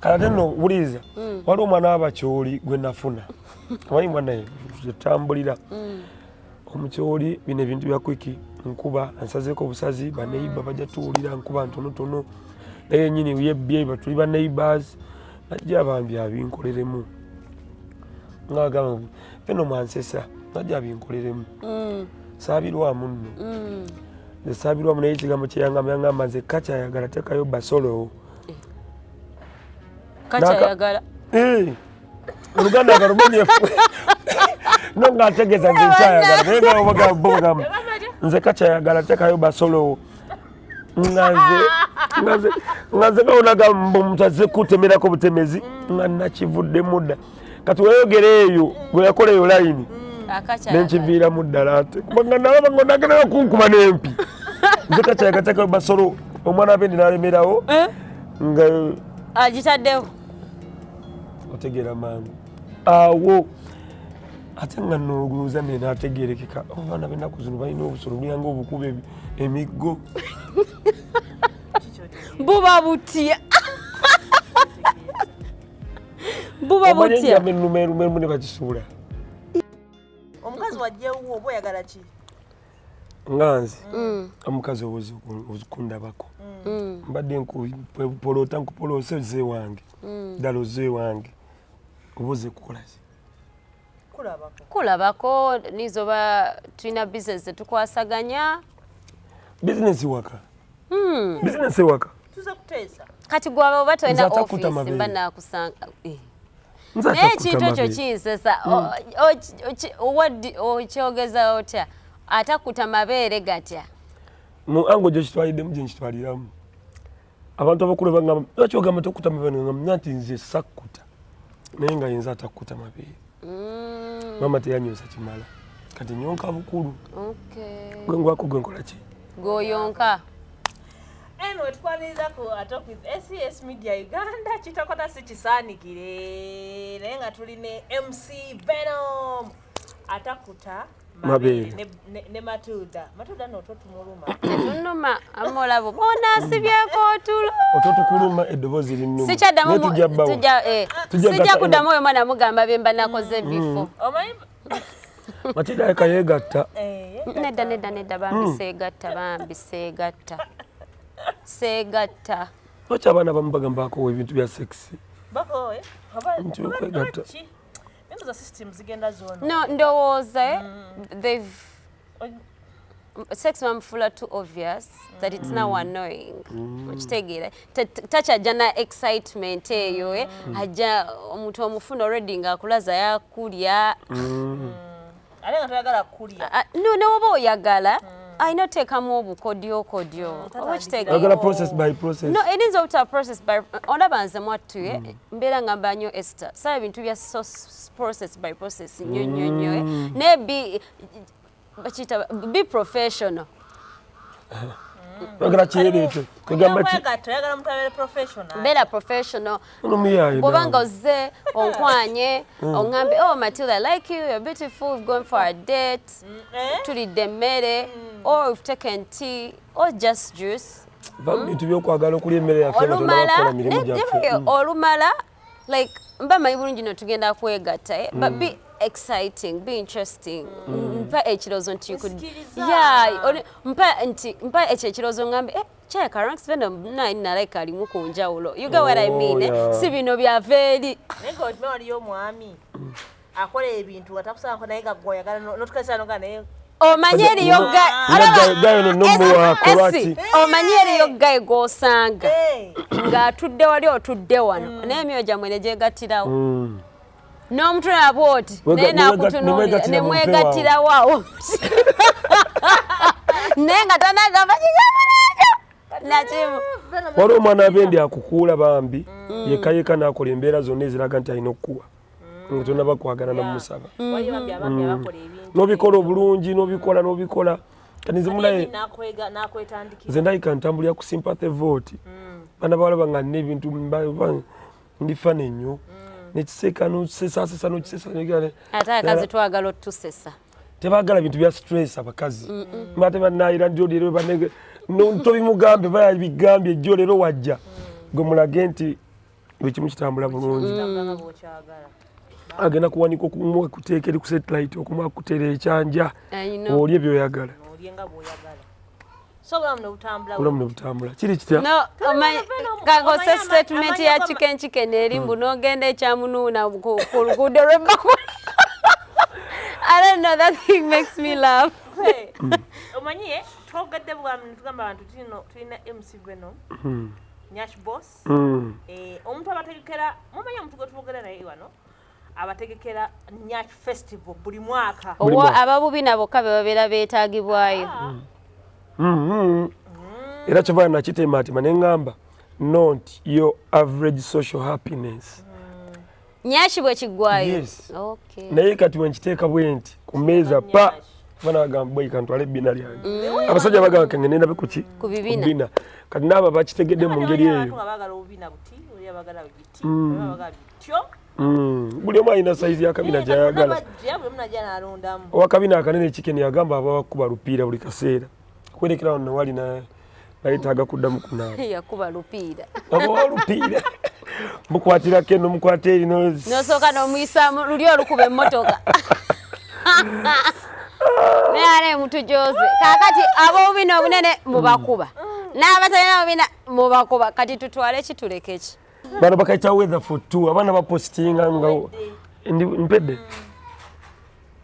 kala nno wuliza waliwo omwana w'abakyoli gwe nafuna amanyi mwana yetambulira omukyoli bino ebintu bya kwiki nkuba ansazeeko obusazi baneiba bajja tuwulira nkuba ntonotono naye nyini yebbye batuli ba neighbors najja bambi abinkoleremu ngagamba feno mwansesa najja abinkoleremu saabirwamu nno nze saabirwamu naye ekigambo kyeyangamba nze kakyayagala tekayo basolo kakyayagala oluganda galumenyefu no ng'ategeeza nze nkyayagala naye ngabogamba nze kakyayagala tekayo basolo nga nze gawonaga omuntu azze kutemerako butemezi nga nakivuddemu dda kati weyogera eyo gwe yakola eyo layini nenkiviiramu ddala ate kubanga nalaba nga onagerayo kunkuba n'empi nze kakyayagala tekayo basolo omwana abendi nalemerawo nga agitaddewo otegeera maanyi awo ate nga noguluza nenategerekeka abaana b'ennaku zino balina obusolo bulyanga obukuba emiggo buba butya buba butya enumerumerumu ne bakisuula omukazi wajjewo oba oyagala ki nganze omukazi owozi okundabako mbadde nkupolota nkupolosa oze wange ddala oze wange oboze kukolaki kulabako nizoba tulina bizinesi zetukwasaganya bizinesi waka bizinesi waka tuza kuteesa kati gwaba oba tolina office mba nakusanga naye ekintu ekyo kinsesa okyogeza otya atakuta mabeere gatya ango gye kitwaliddemu gye nkitwaliramu abantu abakulu bagamba lwaki ogamba tokuta mabeere nga nti nze sakkuta naye nga yinza atakuta mabeere mama teyanyosa kimala kati nyonka bukulu gwe ngwako gwe nkola ki goyonka eno wetwanirizaku atop with SES Media Uganda kitokota si kisaanikire naye nga tuli ne MC Venom atakuta mabeere ne Matuda noto tumuluma tunuma amolabo bonasibyeko otulo ototukuluma eddoboozi linnuma sijja kuddamu oyo mwana mugamba byemba nakoze ebifo Matilda kayegatta nedda bambi seegatta lwaki abaana bamu bagambako ebintu bya sexy bakoye nti okwegatta za system zigenda zona no ndowooza they've sex mamfula too obvious that it's now annoying okitegeera takyajja na excitement eyo ajja omuntu omufuna already ngaakulaza yakulya ate nga toyagala kulya no newoba oyagala ayina oteekamu obukodyo oba okitegeera process by process no it is obutaba process by olaba nze mwattuye mbeera ngamba nnyo Esther saba ebintu bya process by process nnyo naye be professional bagala kireete kugamba toyagala muntu abeere professional beera professional bw'obanga ozze onkwanye oŋŋambe oh Matilda I like you you're beautiful we've gone for a date tulidde emmere or we've taken tea or just juice bintu byokwagala okulya emmere yaffe nga tonabakola mirimu gyaffe olumala like mba manyi bulungi no tugenda kwegatta but be exciting be interesting mpa ekirowoozo nti mpa ekyo ekirowoozo ngambe kyeka ranks veno nalika alimu ku njawulo you get what I mean si bino byava eri naye nga waliyo omwami akola ebintu atakusanga naye nga gwoyagala notukasanoga naye omanye eriyo gayi gw'osanga ng'atudde wali otudde wano naye emyoyo gyammwe ne gyegattirawo n'omuntu nabwo oti naye nakutunuulira ne mwegattirawo awo naye nga tanagamba kigambo nakimu waliwo omwana abendi akukuula bambi yekayeka n'akola embeera zonna eziraga nti alina okukuwa nga tonaba kwagala namusaba n'obikola obulungi n'obikola nze ndayika ntambulira ku sympathy vote baana bawala nga nina ebintu ndifana ennyo nekiseka nosesasesa nokisesa ate abakazi twagala otusesa tebagala bintu bya stress abakazi ate banayira nti olero tobimugambe baya bigambye ejjo olero wajja gwe mulage nti buli kimu kitambula bulungi. Kitambula bw'okyagala. Agenda kuwanika okumuwa kuteeka eri ku satellite okumuwa kuteera ekyanja olye byoyagala. Olye nga bw'oyagala. So obulamu ne butambula. Obulamu ne butambula. Kiri kitya? No, kakose statement ya chicken eri mbu n'ogenda ekyamunuuna ku luguudo lw'ebbakuli. I don't know, that thing makes me laugh. Omanyi twogedde bwami tugamba abantu tulina MC Venom. Nyash Boss. Omuntu abategekera mumanyi omuntu gwe tuvugera naye wano abategekera Nyash Festival buli mwaka. Owo ababubi nabo kabe babeera beetaagibwayo. Era kyova nakitema ati manengamba not your average social happiness. Nyashi bwe kiggwayo. Yes. Okay. Naye kati wenkiteeka bwenti ku meeza pa bana bagamba boy kantwale bina lyange. Abasajja bagamba kangenda be kuki? Ku bibina. Kati naba bakitegedde mu ngeri eyo. Buli omu alina sayizi y'akabina gy'ayagala. Owakabina akanene chicken yagamba abawakuba lupiira buli kaseera. Kwerekera wano wali nayetaaga kuddamu kunaaba. Yakuba lupiira. Abawa lupiira. Mukwatira keno mukwate eri n'osooka n'omuyisaamu luli olukuba emmotoka. Naye mutujooze kaakati ab'obubina obunene mubakuba n'abatalina obubina mubakuba kati tutwale ki tuleke ki. Bano bakayita weather for two abaana bapositinga nga mpedde.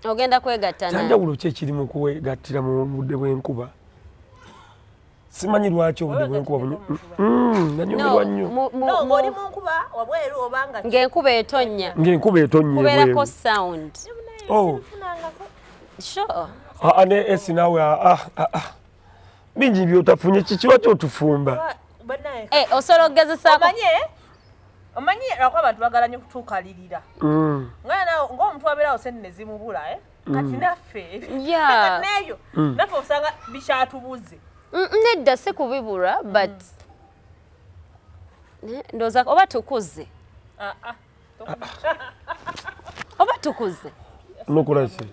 Ogenda kwegatta naye. Kyanjawulo ki ekiri mu kwegattira mu budde bw'enkuba? Simanyi lwaki obudde bw'enkuba nanyumirwa nnyo. Ng'oli mu nkuba wabweru obanga ng'enkuba etonnya. Ng'enkuba etonnya ebweru. Kubeerako sound. Oh. Sure. Ne esi nawe bingi byotafunye kikiwa kyotufumba. Osobola okugezesaako. Omanyi lwako abantu bagala nnyo kutuukalirira. Ng'omuntu abeerawo sente ne zimubula kati naffe neeyo naffe osanga bikyatubuze. Nedda si kubibulwa but ndowooza oba tukuze. Oba tukuze. Nokulaki?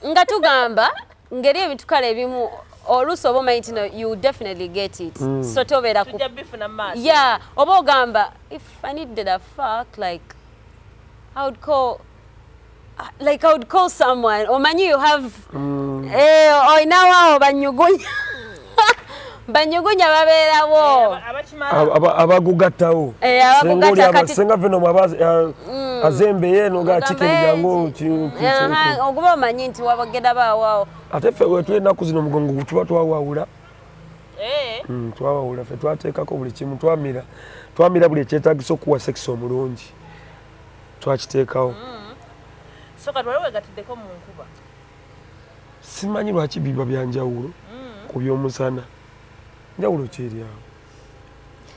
Nga tugamba ngeri ebintu kale ebimu oluusi oba omanyi nti you definitely get it. So tobeera ku. Tujja bifuna maaso. Yeah, oba ogamba if I needed a fuck like I would call someone. Omanyi you have oyinawo banyugunya. Banyugunya babeerawo. Abagugattawo. Abagugatta kati. Senga Venom azembeye noga chicken jangu okuba omanyi nti wabagenda baawaawo. Ate ffe we tulinaku zino mugongo tuba twawawula. Twawawula ffe twateekako buli kimu twamira buli ekyetaagisa okuwa sex omulungi twakiteekawo. So kati waliwo weegatiddeko mu nkuba. Simanyi lwaki biba byanjawulo ku by'omusana. Njawulo kyeri awo.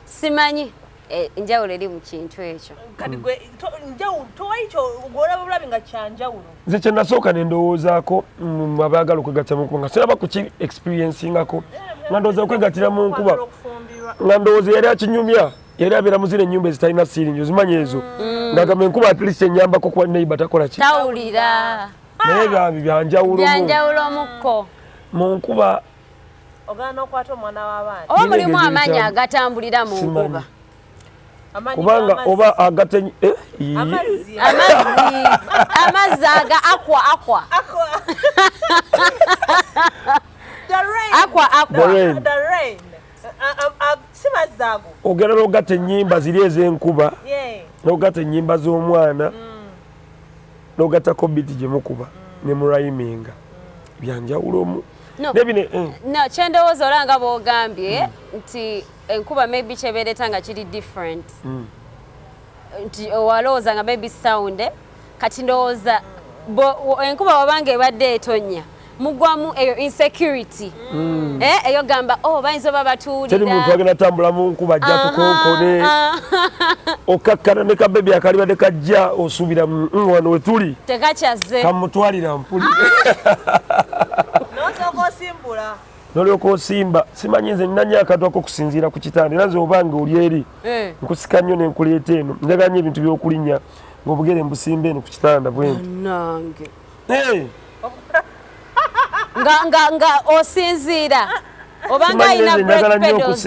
Simanyi njawulo eri mu kintu ekyo. Kati gwe towayi kyo gw'olaba bulabi nga kyanjawulo. Nze kye nasooka ne ndowoozaako abaagala okwegattira mu nkuba nga siraba ku ki experiencingako nga ndowooza okwegattira mu nkuba nga ndowooza yali akinyumya yali abeera mu zino ennyumba ezitalina siiringi ozimanyi ezo ng'agamba enkuba at least ennyambako kuba neighbor takola ki tawulira naye byabi byanjawulo mukko mu nkuba ogana okwata omwana w'abaana oba mulimu amaanyi agatambulira mu nkuba kubanga oba agatenyi amazzi aga aqua the rain simazzago ogenda n'ogatta ennyimba ziri ez'enkuba n'ogatta ennyimba z'omwana n'ogattako biti gye mukuba ne murayiminga byanjawulomu no kyendowooza olanga bw'ogambye nti enkuba maybe kyebeereta nga kiri different nti owalowooza nga maybe sound kati ndowooza enkuba wabanga ebadde etonnya mugwamu eyo insecurity eyo gamba bayinza oba batuulira teri muntu agenda tambula mu nkuba ajja tukonkone okakkana ne kabebi akalibadde kajja osuubira wano we tuli tekakyaze kamutwalira mpulire osimbula n'olyoka osimba simanyi nze nina akatwako okusinziira ku kitanda era nze obanga oli eri nkusika nnyo nenkuleeta eno njagala nnyo ebintu by'okulinnya ng'obugere mbusimba eno ku kitanda bwenti nange nga osinziira obanga alina break pedals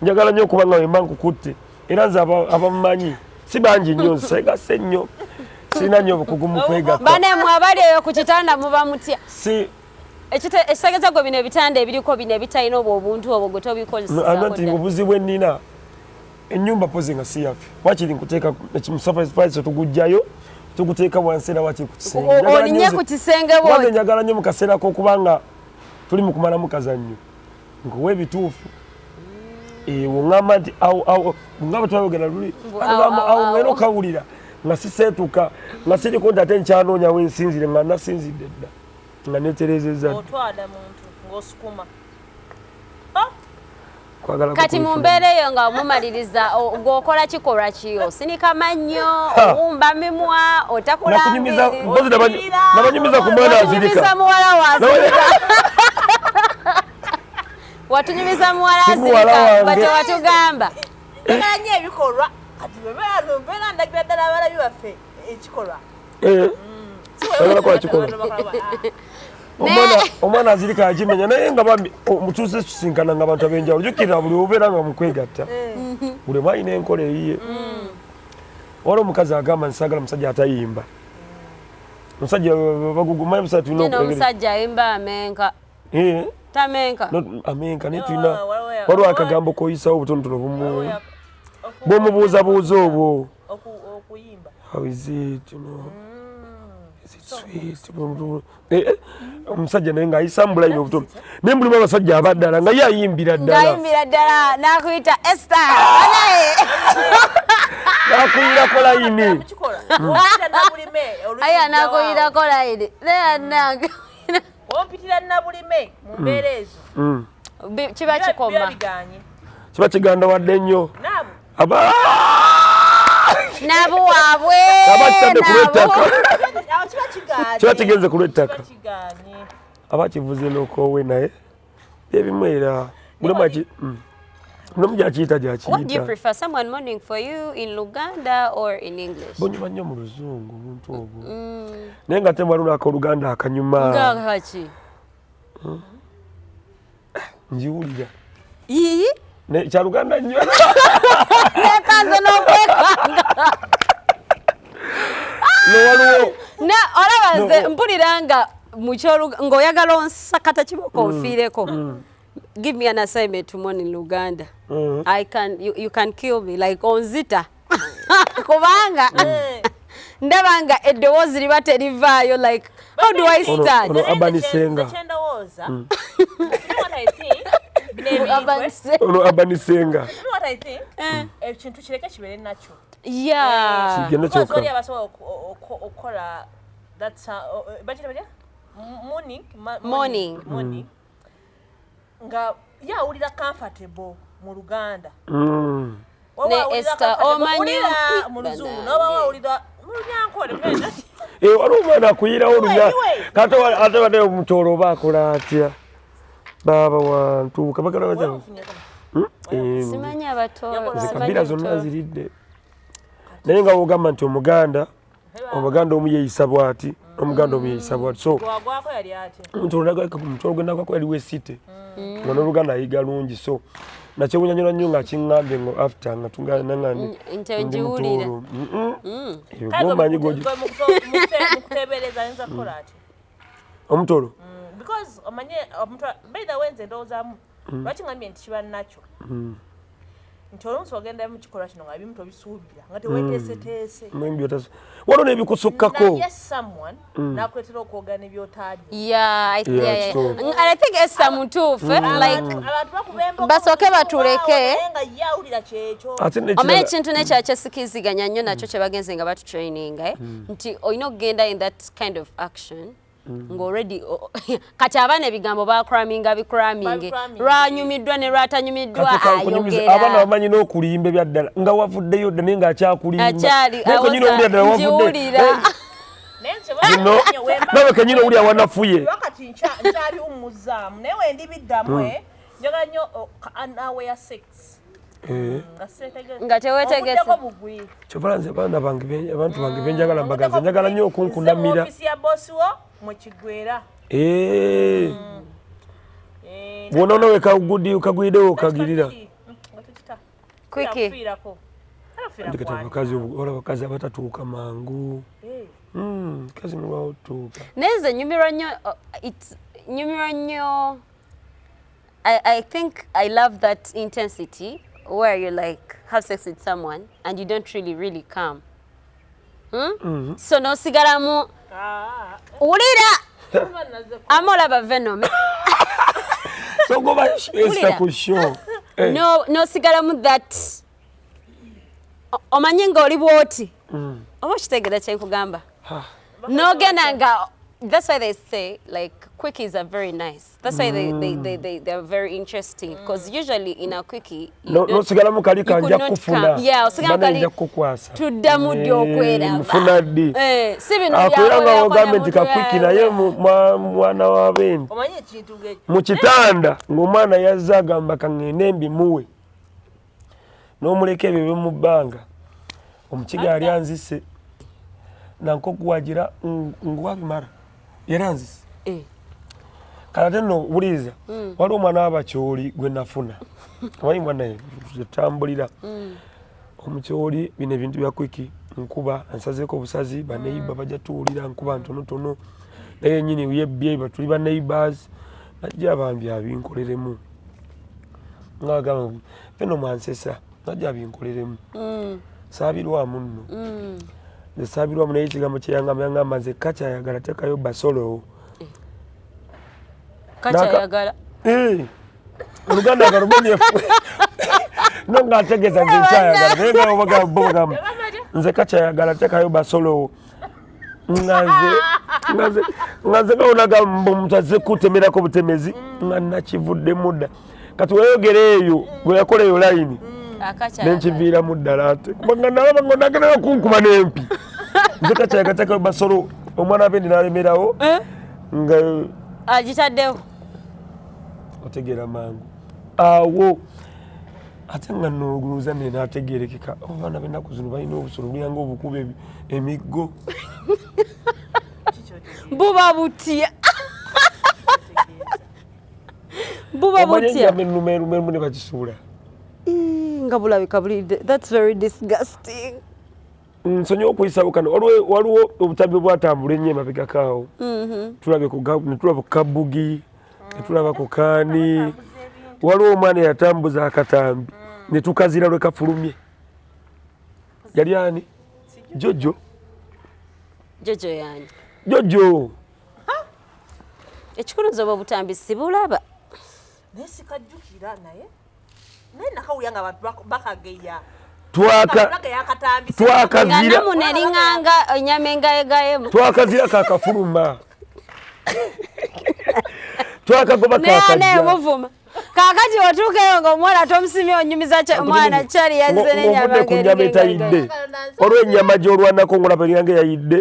njagala nnyo okuba nga wemba nkukutte era nze abamumanyi si bangi nnyo nseegase nnyo sirina nnyo obukugu mu kwegatta bane mwabali eyo ku kitanda muba mutya si ekitegeeza gwe bino ebitanda ebiriko bino ebitalina obwo obuntu obwo gwe tobikozesa nti mubuzi bwe nnina ennyumba pozi nga si yaffe wakiri nkuteeka musafaisi tugujjayo tuguteeka wansi era wakiri ku kisenge olinye ku kisenge bwanze njagala nnyo mu kaseera k'okubanga tuli mu kumalamu kazannyo nkuwa ebituufu woŋŋamba nti ngamba twayogera luli awo ngena okawulira nga siseetuka nga siriko nti ate nkyanoonya we nsinzire nga nasinzidde dda nga neeterezezza otwala muntu ng'osukuma kati mu mbeera eyo nga mumaliriza ng'okola kikolwa kiyo sinika mannyo owumba mimwa otakulambira nabanyumiza ku mwana azirika muwala wazirika watunyumiza muwala azirika bate watugamba njagala nnyo ebikolwa kati mbeera ndagira ddala abalabi baffe ekikolwa oyagala kola kikolwa omwana azirika akimenya naye nga bambi mutuuse kisinkana nga abantu ab'enjawulo jjukirira buli obeera nga mukwegatta buli omu alina enkola eyiye waliwo omukazi agamba nsaagala musajja atayimba omusajja bagugumayo musajja tulina omusajja ayimba amenka tamenka amenka naye tulina waliwo akagambo koyisawo obutonotono bwomubuuzabuuza obwo okuyimba how is it you know omusajja naye ng'ayisa mbulayini obutono naye mulimu abasajja abaddala nga ye ayimbira ddala nakuyita Esther nakuyirako layini aya nakuyirako layini ompitira nabulime mu mbeera ezo kiba kikoma kiba kiganda wadde nnyo nabuwaabwe abakitadde ku lw'ettaka kiba kigenze ku lw'ettaka aba kivuze n'okoowe naye ebimu era mulimu gyakiyita gyakiyita. What do you prefer, someone mourning for you in Luganda or in English? Bonyuma nnyo mu luzungu omuntu ogwo naye nga temwali nako oluganda akanyuma ngakaki njiwulira ii kya luganda nnyo nekanze n'okwekanga newaliwo olabaze mpulira nga ng'oyagala onsakata kiboko onfiireko. Give me an assignment tomorrow in Luganda. You can kill me like onzita kubanga ndabanga eddoboozi liba terivaayo like how do I start? Abanisenga ekintu kireke kibeere nakyo kigenda kyokka abasobola okukola morning nga yawulira comfortable mu Luganda ne Esther omanyi mu Luzungu noba wawulira mu Lunyankole waliwo omwana akuyirawo ate wadde omutoolo oba akola atya baaba wantu kabagala simanyi abatoolo zikabira zonna ziridde naye nga wogamba nti omuganda omu yeeyisa bw'ati omuganda omu yeeyisa bw'ati so omutoolo gwendagwako yaliwo esite nga n'oluganda ayiga lungi so nakyewunyanyula nnyo nga kiŋŋambye ngo after nga tuganangandi ndi mutoolo gomanyi omutoolo because omanye beida wenze ndowoozamu lwaki ngambye nti kiba nakyo nti oluusi ogenda mu kikolwa kino nga bimu tobisuubira nga teweeteeseteese waliwo n'ebikusukkako nakuleetera okwogera n'ebyotaali I think Esther mutuufu like basooke batuleke nga yawulira kyekyo omanyi ekintu nekyakyesikiziganya nnyo nakyo kye bagenze nga batutraininga nti olina okugenda in that kind of action ng'already kati abaana ebigambo bakraminga bikraminge lwanyumiddwa ne lwatanyumiddwa ayogera abaana bamanyi n'okulimba ebyaddala nga wavuddeyo dda naye ng'akyakulimba njiwulira nawe kenyini owulira wanafuye wakati nkyaliwummuzaamu naye wendibiddamu njagala nnyo anawe ya 6 nga teweetegese kyovala nze abaana bange abantu bange benjagala mbagaza njagala nnyo okunkunamira ofisi ya bosi wo mukigwera bw'onoona we kaguddewo okagirira abakazi abatatuuka mangu kazi mulwawo tuuka neze nyumirwa nnyo I think I love that intensity where you like have sex with someone and you don't really come so nosigalamu ulira amolaba Venom so go by ku show nosigalamu that omanye ng'oli bwoti oba kitegera kyenkugamba nogenda nga that's why they say like quickies are very nice. That's why they're very interesting because usually in a quickie no sigala mukali kanja kufuna sigala kali kukwasa tuddamu dyokwera mufuna ddi sibino akulanga ogambye ka quickie naye mwana wa bendi omanye ekintu nge mu kitanda ng'omwana yazza agamba kangende mbimuwe n'omuleka ebyo mu bbanga omukiga yali anzise nankokuwagira ngwabimara yaranzise kala no buliza waliwo omwana w'abakyoli gwe nafuna amanyi mwana yatambulira omukyoli bino ebintu bya kwiki nkuba ansazeeko obusazi baneiba bajja tuwulira nkuba ntonotono naye nyini yebbye batuli ba neighbors najja bambi abinkoleremu ngagamba feno mwansesa najja abinkoleremu saabirwamu nno nesabirwamu naye ekigambo kyeyangamba nze kakyayagala tekayo basolo kakyayagala oluganda galumunye no ng'ategeeza nze nkyayagala naye ngabogamba nze kakyayagala tekayo basolo ngaze gawonaga omuntu azze kutemerako butemezi nga nakivuddemu dda kati weyogera eyo bwe yakola eyo layini nenkiviiramu ddala ate kubanga nalaba ngonagerayo kunkuba n'empi nze kakyayagala tekayo basolo omwana abendi nalemerawo nga agitaddewo otegeera mangu awo ate nga noguluza nenategerekeka abaana b'ennaku zino balina obusolo buliyanga obukuba emiggo buba butya buba butya ennumerumu ne bakisuula nga bulabika buli that's very disgusting nsonyiwa okuyisabo kano waliwo obutambi bwatambula ennyo emabegakaawo netulaba ku kabugi netulaba ku kaani waliwo omwana yatambuza akatambi netukazira lwe kafulumye yali ani jojo yani jojo ekikuluza oba obutambi sibulaba naye sikajjukira naye nakawulya nga abantu bakageya twakazira muneriŋŋanga ennyama engayegayemu twakazira kakafuluma twakagoba kakajja muvuma kakati otuukeyo ng'omwana tomusimye onyumiza omwana kyali yazze n'ennyama kunyama etayidde olw'ennyama gy'olwanako ng'olaba eringa eyayidde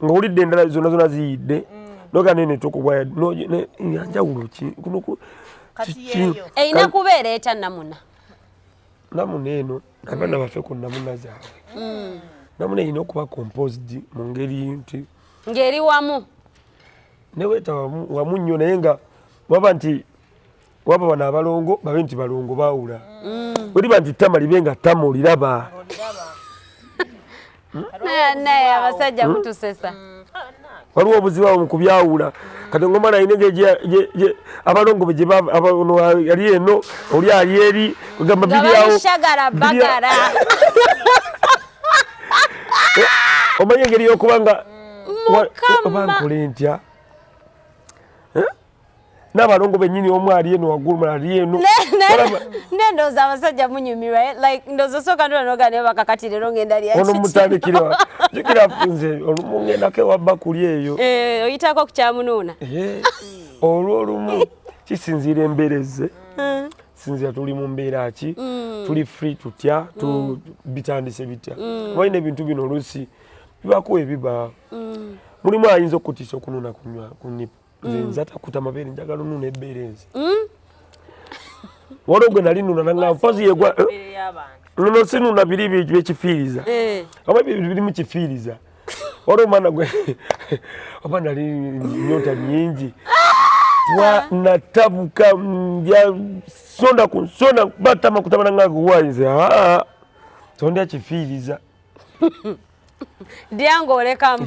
ng'owulidde endala zonna ziyidde noga nene tokubwaya yanjawulo ki erina kubeera eta namuna namuna eno abaana baffe ku namuna zaabwe namuna erina okuba composed mu ngeri nti ng'eri wamu neweeta wamu nnyo naye nga waba nti waba bano abalongo babe nti balongo baawula weriba nti ttama libe nga ttama oliraba naye abasajja mutusesa waliwo obuzibu awo mu kubyawula kati ng'omwana alina abalongo be yali eno oli ali eri ogamba biryawo bagara omanye engeri y'okuba nga oba nkole ntya n'abalongo bennyini omu ali eno waggulu ali eno nendooza abasajja munyumirwa like ndooza osooka ndolanoga naye bakakati leero ngenda lyaki ono mutandikire jukira nze olumu ngendako ewabba kuli eyo oyitako ku kyamunuuna olw'olumu kisinziira embeereze sinzira tuli mu mbeera ki tuli free tutya bitandise bitya balina ebintu bino oluusi bibako ebiba mulimu ayinza okutiisa okunuuna kunyipa nze atakuta mabeere njagala onuuna ebbeerezi waliwo gwe nali nuuna nanga mpozi yegwa nono sinuuna biri byekifiiriza oba birimu kifiiriza waliwo omwana gwe oba nali nyota nyingi natabuka sonda batama kutabana nga guwayinze Tonda kifiiriza. Dyango olekamu.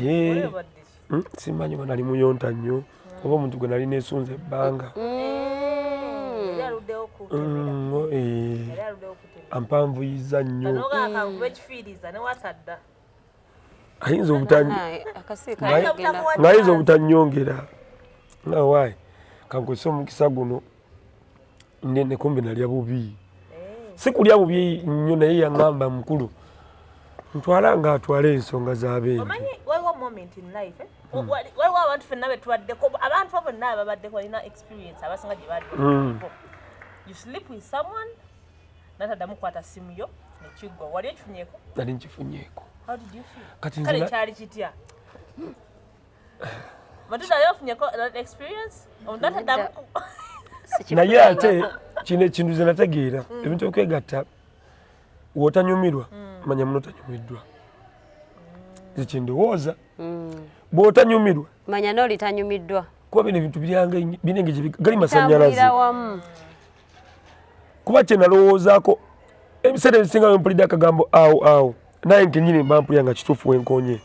Simanyi bwe nali muyonta nnyo oba omuntu gwe nali neesunza ebbanga. Ampanvuyiza nnyo. Ayinza obutanyongera. Nawaayi kankwesa omukisa guno nene kumbe nalya bubi. Si kulya bubi nnyo naye yaŋŋamba mukulu ntwala ng'atwala ensonga z'abendi. Omanyi waliwo moment in life waliwo abantu ffenna be tubaddeko abantu bonna ababaddeko balina experience abasinga gye baddeko. You sleep with someone nataddamu kukwata simu yo nekiggwa. Wali ekifunyeeko? Nali nkifunyeeko. How did you feel? Kati kale kyali kitya? Matuda yofunyeeko that experience? Nataddamu naye ate kino ekintu ze nategeera ebintu okwegatta w'otanyumirwa manya muno otanyumiddwa. Zekindowooza bw'otanyumirwa manya n'oli tanyumiddwa. kuba bino ebintu binenge gali masannyalaze. Kuba kye nalowoozaako ebiseera ebisinga bwe mpulidde akagambo awo naye nkenyini mba mpulira nga kituufu wenkonye.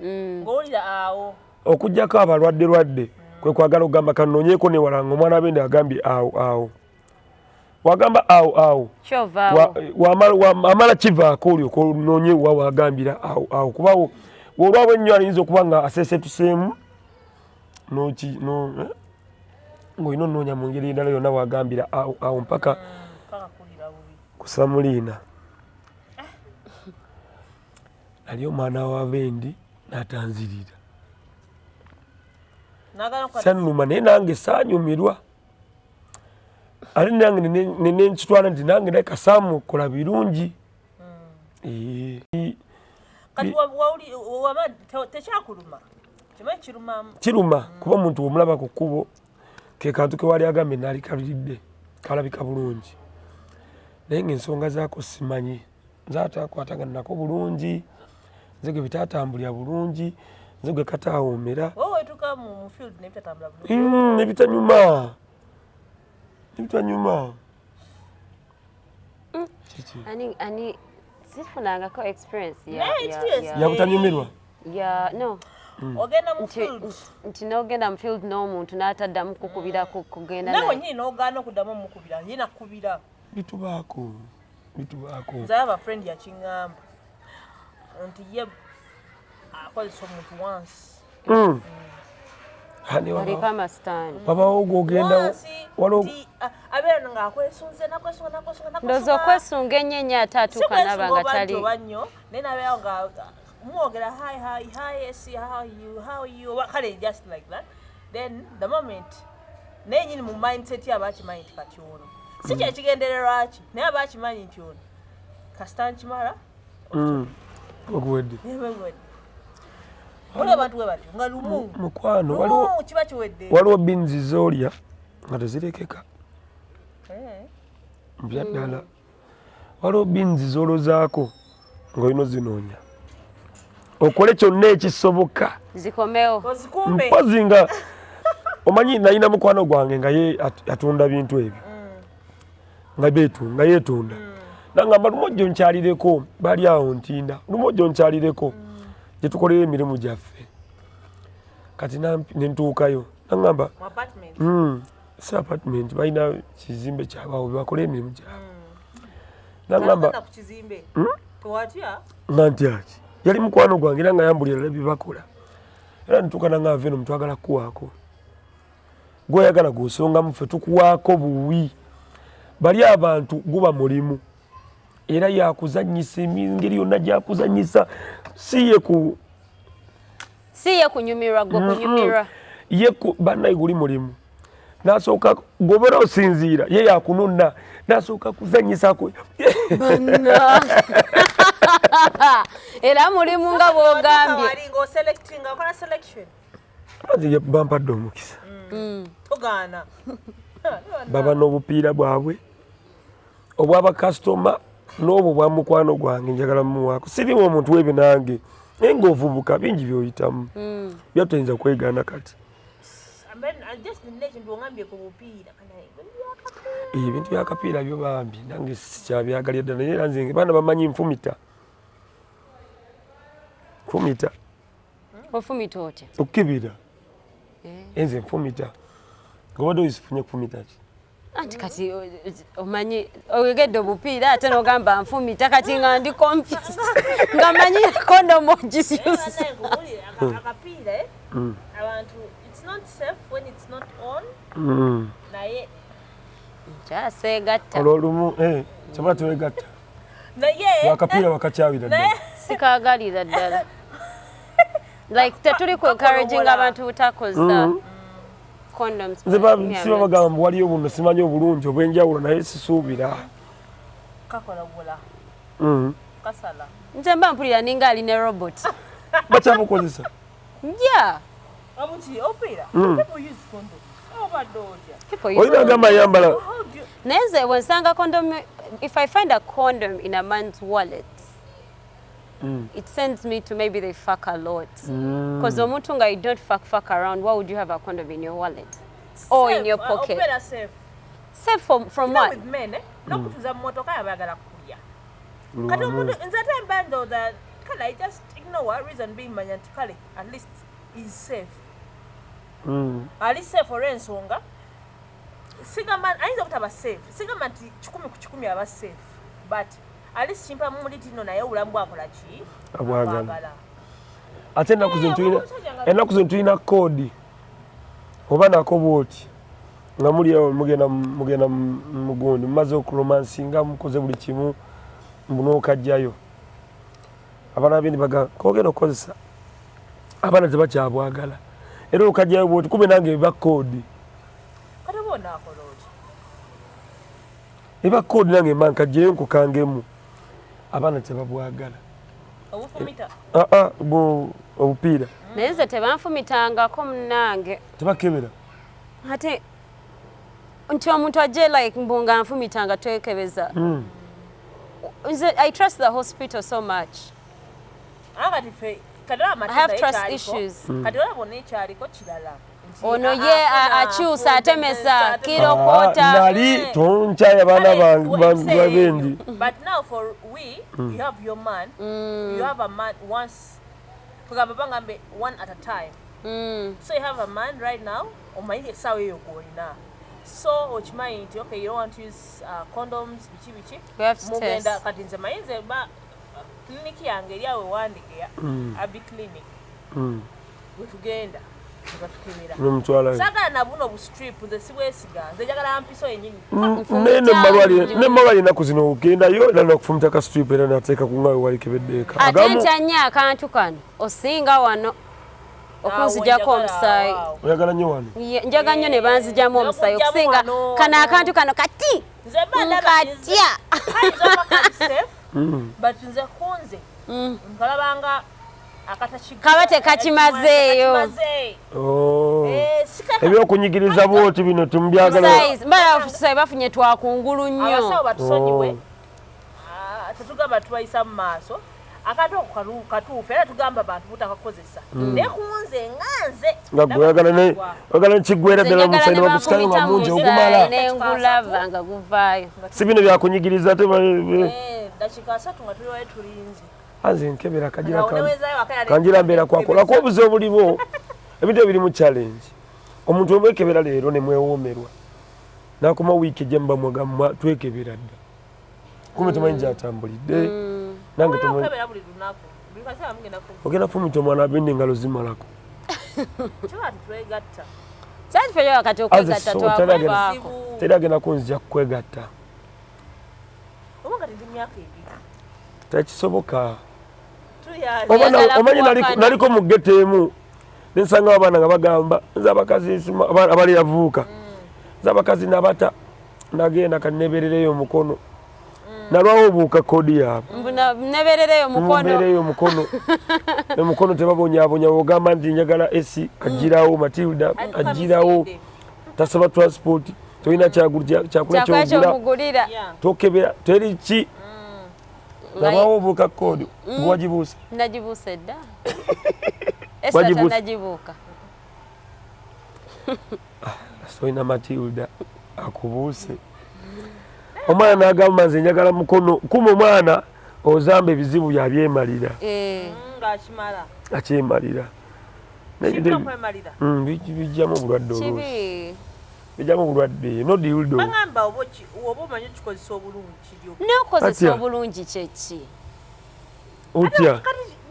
ng'owulira awo okugjako abalwadde kwe kwagala okugamba kanoonyeeko newala ng'omwana w'abendi agambye awo. Wagamba awo wamala kivaako olyoka onoonye wa wagambira awo kuba olwabo ennyo ayinza okuba nga aseesetuseemu ng'olina onoonya mu ngeri endala yonna wagambira awo mpaka kusamuliina. Ali omwana w'abendi n'atanzirira. Sannuma naye nange saanyumirwa. Ali nange nene nkitwala nti nange naye kasaamu kola birungi. Kati tekyakuluma? Kimanyi kirumamu? Kiruma kuba omuntu omulaba ku kkubo ke kantu ke wali agambe naali kaluridde kalabika bulungi. Naye ng'ensonga zaako simanyi. Nze ataakwatagana nako bulungi. Nze gwe bitatambulira bulungi. Nze gwe kataawomera. Wowe wetuuka mu field n'ebitatambula bulungi? Nebitanyuma. Nebitanyuma. Ani sifunangako experience ya butanyumirwa? No. Ogenda mu field? Nti n'ogenda mu field n'omuntu n'ataddamu kukubira kugenda naye. Nawe nyini n'ogaana okuddamu omukubira ye nakubira. Bitubaako. Nze aba friend yakiŋŋamba nti ye akozesa omuntu once. Aliko amasitaani. Babawo gw'ogenda abeera ng'akwesunze nakwesunga. Ndowooza okwesunga ennyo ate atuuka naba nga tali. Naye nabeera nga mwogera hi, yes, how you, kale just like that. Then the moment naye nyini mu mindset y'abakimanyi nti kati ono si kyekigendererwa ki naye abakimanyi nti ono kasita nkimala oguwedde. Waliwo abantu bwe batyo nga lumu mukwano kiba kiwedde. Waliwo binzi z'olya nga tezirekeka mpya ddala. Waliwo binzi z'olozaako ng'olina ozinoonya okole kyonna ekisoboka zikomewo mpozi nga omanyi nalina mukwano gwange nga ye atunda bintu ebyo nga yeetunda nangamba lumu ojjo nkyalireko bali awo ntinda lumu ojjo nkyalireko gye tukolera emirimu gyaffe kati nentuukayo nangamba si apartment balina kizimbe kyabaawo bebakola emirimu gyabwe nangamba nga ntyaki yali mukwano gwange era nga yambulira era byebakola era nituuka nanga ave eno mutwagala kuwaako gweoyagala gwosongamu ffe tukuwaako buwi bali abantu guba mulimu era yakuzanyisa engeri yonna gyakuzanyisa si ye kunyumirwa gwe kunyumirwa ye bannaye guli mulimu nasooka gobera osinziira ye yakunonna nasooka kuzanyisako banna era mulimu nga bw'ogambye azi bampadde omukisa baba n'obupiira bwabwe obw'abakasitoma n'obwo bwa mukwano gwange njagala mumuwaako sirimu omuntu webyo nange naye ng'ovubuka bingi by'oyitamu byatoyinza kwegaana kati ebintu byakapiira byo bambi nange sikyabyagalira ddala naye era nze baana bamanyi nfumita ofumita otya okukebera enze nfumita ngobadde oyizifunye kufumita ki anti kati omanyi oyegedde obupiira ate n'ogamba nfumita kati nga ndi confused nga manyi kondomu ogisiusa akapiira abantu it's not safe when it's not on naye kyaseegatta olwolumu kyamala twegatta naye wakapiira wakakyawira ddala sikaagalira ddala like tetuli ku encouraging abantu butakoza condoms siba bagamba mbu waliyo buno simanyi obulungi obwenjawulo naye sisuubira kakola bula kasala nze mba mpulira ninga ali ne robot bakyabukozesa yeah abuti opera people use condoms obadde otya olina agamba ayambala naye nze bwensanga condom if I find a condom in a man's wallet it sends me to maybe they fuck a lot. Because omuntu nga you don't fuck around, why would you have a condom in your wallet? Or in your pocket? Safe. Safe from what? With men, nokutuza mmotoka yabagala kulya. Kati omuntu nze ate mbando that kale I just ignore reason being manya kale at least is safe. Ali safe olw'ensonga sigamba ayinza okutaba safe sigamba nti 10 ku 10 aba safe but Alice chimpa mumuliti no naye obulamu bwakola ki abwagala ate ennaku zino tulina koodi oba nako bwoti nga muli mugenda mugundi mumaze okuromansinga mukoze buli kimu munokajjayo abaana bendi baga kogenda okukozesa abaana tebakyabwagala era okajjayo bwoti kube nange eba koodi kati bona akola oti eba koodi nange mankajjayo nkukangemu abaana tebabwagala obufumita obupiira naye nze tebanfumitangako munange tebakebera ate nti omuntu ajje like mbunga nfumitanga twekebeza I trust the hospital so much. I have trust issues. Ono ye akyusa atemesa kirokota nali tonchaya bana bangi. But now for we you have your man, you have a man once one at a time. So you have a man right now on my sawe yokolina. So ochimai nti okay, you don't want to use condoms bichi we have to test kati nze mayinze ba clinic yange eri awe wandike abi clinic wetugenda nomutwala saka na buno bu strip nze siwesiga nze njagala mpiso yenyini ne malwali naku zino ogenda yo era nakufumita ka strip era nateeka kungawe wali kebeddeeka agamba nya akantu kano osinga wano okunzijako omusaayi oyagala nnyo wano njaga nnyo ne banzijamu omusaayi okusinga kano akantu kano kati nkatya but nze kunze nkalabanga kaba tekakimazeeyo ebyokunyigiriza bwoti bino tumubyagala mbala ofusayi bafunye twakungulu nnyo abasawo batusonyiwe tetugamba tubayisa mu maaso akati okukatuufu era tugamba abantu butakakozesa naye kunze nganze nga oyagala nkigwera ddala omusayi ne bagusikayo nga mungi ogumala nengulava nga guvaayo si bino byakunyigiriza te dakika 3 nga tuli wayo tulinze anze nkebera kanjira mbeera kwakolako obuze obulibo ebintu ebiri mu challenge omuntu omwekebera leero ne mwewoomerwa nakoma wiiki ejja muba mwagamma twekebera dda kume tumanyi gyatambulidde nange ogenda fumita omwana abende engalo zimalako teri agenda kunzija kukwegatta tekisoboka omanyi naliko mu ggeto emu nensanga abaana nga bagamba nze abakazi abali yavuuka nze abakazi nabata nagenda kaneberereyo omukono nalwawo obuuka koodi yaabwe neberereyo omukono omukono tebabonyabonya ogamba nti njagala esi agirawo Matilda agirawo tasaba transport tolina kyakula kyogula tokebera teri ki nabawo obuuka koodi gwagibuuse nagibuuse dda nagibuuka tolina Matilda akubuuse omwana n'agamba nze njagala mukono kuma omwana ozamba ebizibu byabyemalira akyemalira bijjamu obulwadde oluusi bijjamu obulwadde no dildo bagamba oba omanyi okikozesa obulungi n'okozesa obulungi kyeki otya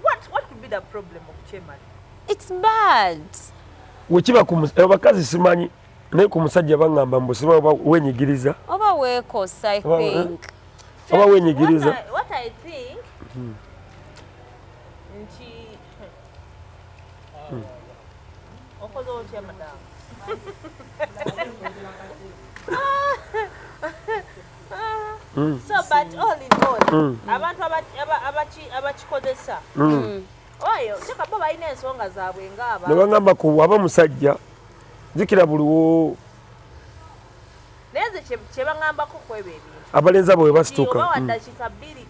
what could be the problem okukyemala it's bad wekiba abakazi simanyi naye ku musajja baŋŋamba mbusima oba wenyigiriza oba weekosa I think oba wenyigiriza what I think nti okoze otya madamu so but all in all abantu abakikozesa oyo kyekabo balina ensonga zaabwe ngaaba ne baŋŋamba ku aba musajja zikira buliwo naye kye baŋŋambako kwebyo ebintu abalenzi abo we basituka oba waddakika bbiri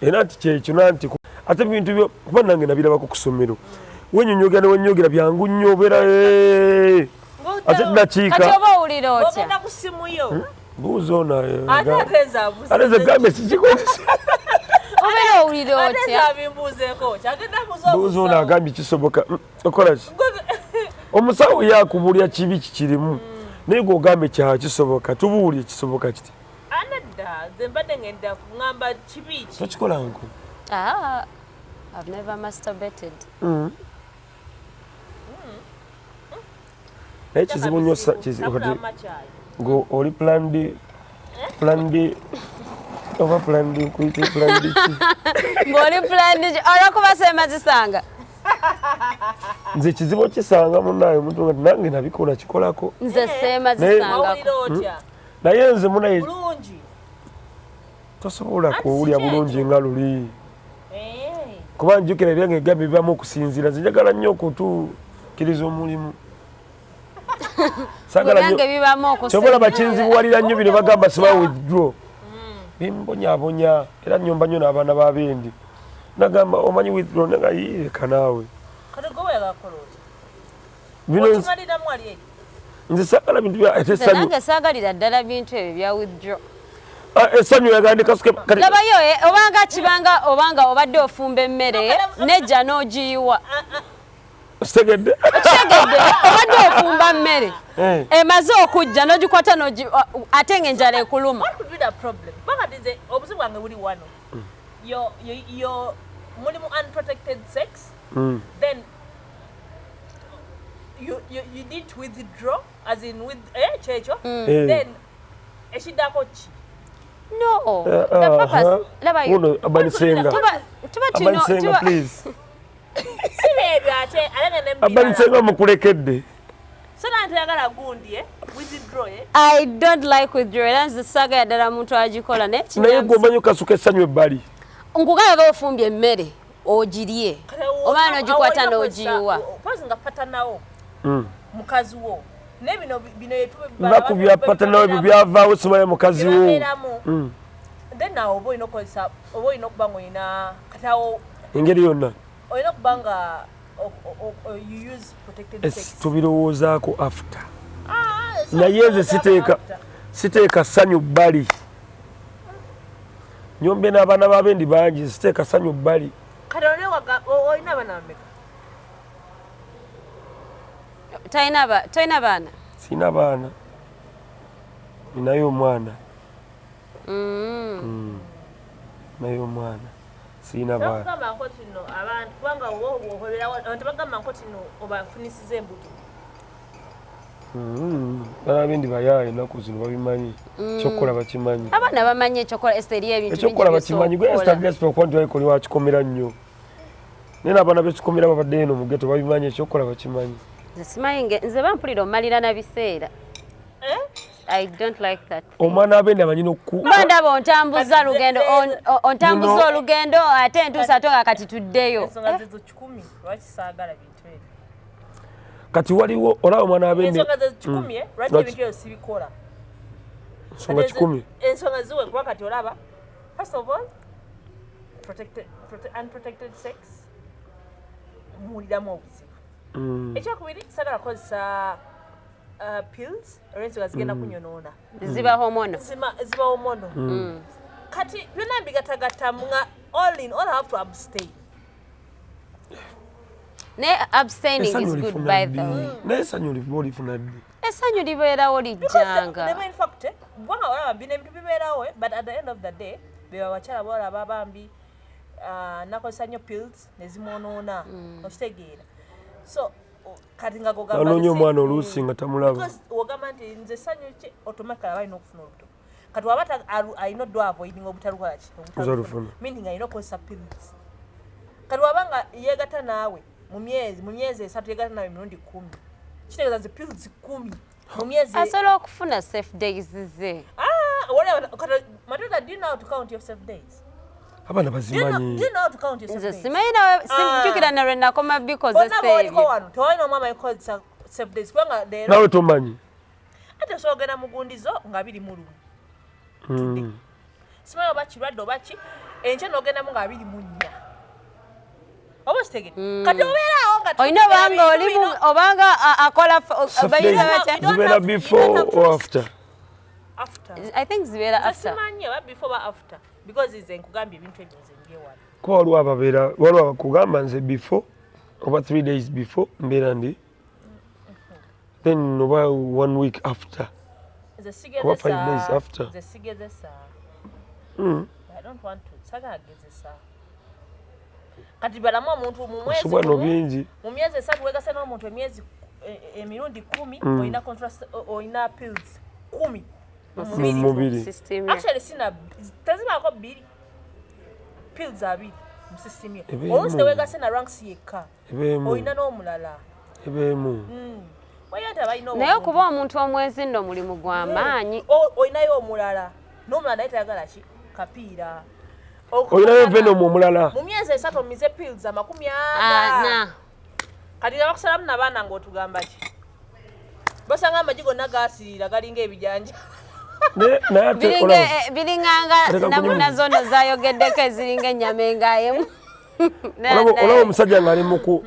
era nti kyekyo nanti ate ebintu byo kuba nange nabirabako ku ssomero wenyonyogira ne wenyogera byangu nnyo obeera ate eddakiika kati oba owulira otya ogenda ku simu yo buuza ono ate ze gambe sikikozesa obeera owulira otya abimbuuzeeko kyagenda buuza ono agambye kisoboka okola ki omusawo yakubulya kibi kikirimu naye gweogambe kya kisoboka tubuulye kisoboka kiti anadda nze mbadde ngenda kuŋŋamba kibi ki tokikolanko I've never masturbated naye kizibu nnyo ngo oli plandi oba plandi kuyite plandi ki ng'oli plandi olwokuba sema zisanga nze kizibu kisanga munaye omuntu nga nange nabikola kikolako nze seema zisangako naye nze munaye bulungi tosobola kuwulya bulungi nga luli kuba njukira ebyange egambe bibamu okusinziira nze njagala nnyo okutuukiriza omulimu kyobola bakinzibuwalira nnyo bino bagamba siba withdraw bimbonyabonya era nnyomba nnyo n'abaana b'abendi nagamba omanyi withdraw naga yireka naawe nze saagala bintu nange saagalira ddala bintu ebyo bya withdraw essanyu yagandi kasuke labayo obanga kibanga obanga obadde ofumba emmere nejja n'ogiyiwa Segede obadde ofumba mmere emaze okujja n'ogikwata ate ng'enjala ekuluma obuzibu bwange buli wano mulimu unprotected sex then you need to withdraw as in with kyekyo then ekiddako ki no the purpose labayo abanisenga please sibebyo ate abanisenga mukulekedde sonanteyagala gundi withdraw I don't like withdraw era nze saagala ddala muntu agikola naye gwomanyi okasuka essanyu ebbali nkugamba ofumbye emmere ogirye oba n'ogikwata n'ogiyiwa pozi nga patanawo mukazi wo nebino naku byapatanawo ebyo byavaawo simaye mukazi wo then awo oba olina okukozesa oba olina okuba nga olina katawo engeri yonna olina okuba nga you use protected sex tubirowoozaako after naye nze siteeka ssanyu bbali nyombye n'abaana b'abendi bangi siteeka ssanyu bbali kati olina abaana bameka talina baana sina baana ninayo omwana nayo omwana sina baana tebagamba nko tino obafunisiza embuto baana bendi bayaaye ennaku zino babimanyi ekyokukola bakimanyi abaana bamanyi ekyokola esiteri ebintu ekyokukola bakimanyi gwe esitagasita okuba nti walikoli wakikomera nnyo naye n'abaana bekikomera babadde eno mu geto babimanyi ekyokukola bakimanyi simanyi nze bampulira omalira na biseera I don't like that. Omwana abendi amanyi n'okku ndaba ontambuza lugendo ontambuza olugendo ate ntuusa tonga kati tuddeyo ensonga zizo 10 lwaki saagala bintu ebyo kati waliwo olaba omwana abendi ensonga zizo 10 lwaki ebintu ebyo sibikola ensonga 10 ensonga ziwe kuba kati olaba first of all unprotected sex muwuliramu obuzibu ekyokubiri sagala kukozesa pills orenzo zigenda kunyonoona ziba hormono ziba hormono kati byonna bigatagatta nga all have to abstain. Ne abstaining is good by the way. Ne essanyu lifuna ddi? Essanyu libeerawo lijjanga. In fact, bwanga olaba bino ebintu bibeerawo but at the end of the day beba bakyala bolaba bambi nakozesa nnyo pills ne zimwonoona okitegeera. So kati nga gogamba anoonya omwana oluusi nga tamulaba. Wogamba nti nze essanyu ki automatically balina okufuna olubuto. Kati wabata alina odwa avoiding obutalukola ki meaning alina okozesa pills. Kati wabanga yeegatta naawe mu myezi 3 yeegatta naawe emirundi 10 kitegeeza nze pills 10 mu myezi asobola okufuna safe days ze. Matilda, do you know how to count your safe days? Abaana bazimanyi. Do you know how to count your safe days? Nze simanyi nawe sinjukira na lwe nakoma bikozesa ebyo. Tewalina omwama yekozesa safe days kubanga leero nawe tomanyi. ate osobola ogenda mu gundizo nga 21. Simanyi oba kirwadde oba ki enkya n'ogendamu nga 24. Oba kitegere kati obeeraawo nga olina obanga olimu obanga akola bayina batya zibeera before or after? I think zibeera after. Simanyi oba before or after because nze nkugambye ebintu ebyo nze nbyewala. Ko waliwo ababeera waliwo abakugamba nze before oba 3 days before mbeera ndi then oba 1 week after oba 5 days after. Nze sigezesa. I don't want to sagagezesa. Kati balamu omuntu mu mwezi subwano bingi mu myezi 3 wegasa n'omuntu emyezi emirundi 10 olina contrast olina pills 10 mu mubiri. Actually sina tezibaako 2 pills 2 mu system yo olwisi wegasa na ranks yekka olina n'omulala ebeemu naye okuba omuntu omwezi nno mulimu gw'amaanyi olinayo omulala n'omulala naye tayagala ki kapiira olinayo venom omulala mu myezi 3 omize pills 40 kati bakusalamu n'abaana ng'otugamba ki basanga amagi gonna gaasirira galinga ebijanja biringanga namuna zono zayogeddeko eziringa ennyama engayemu. Olaba omusajja ng'ali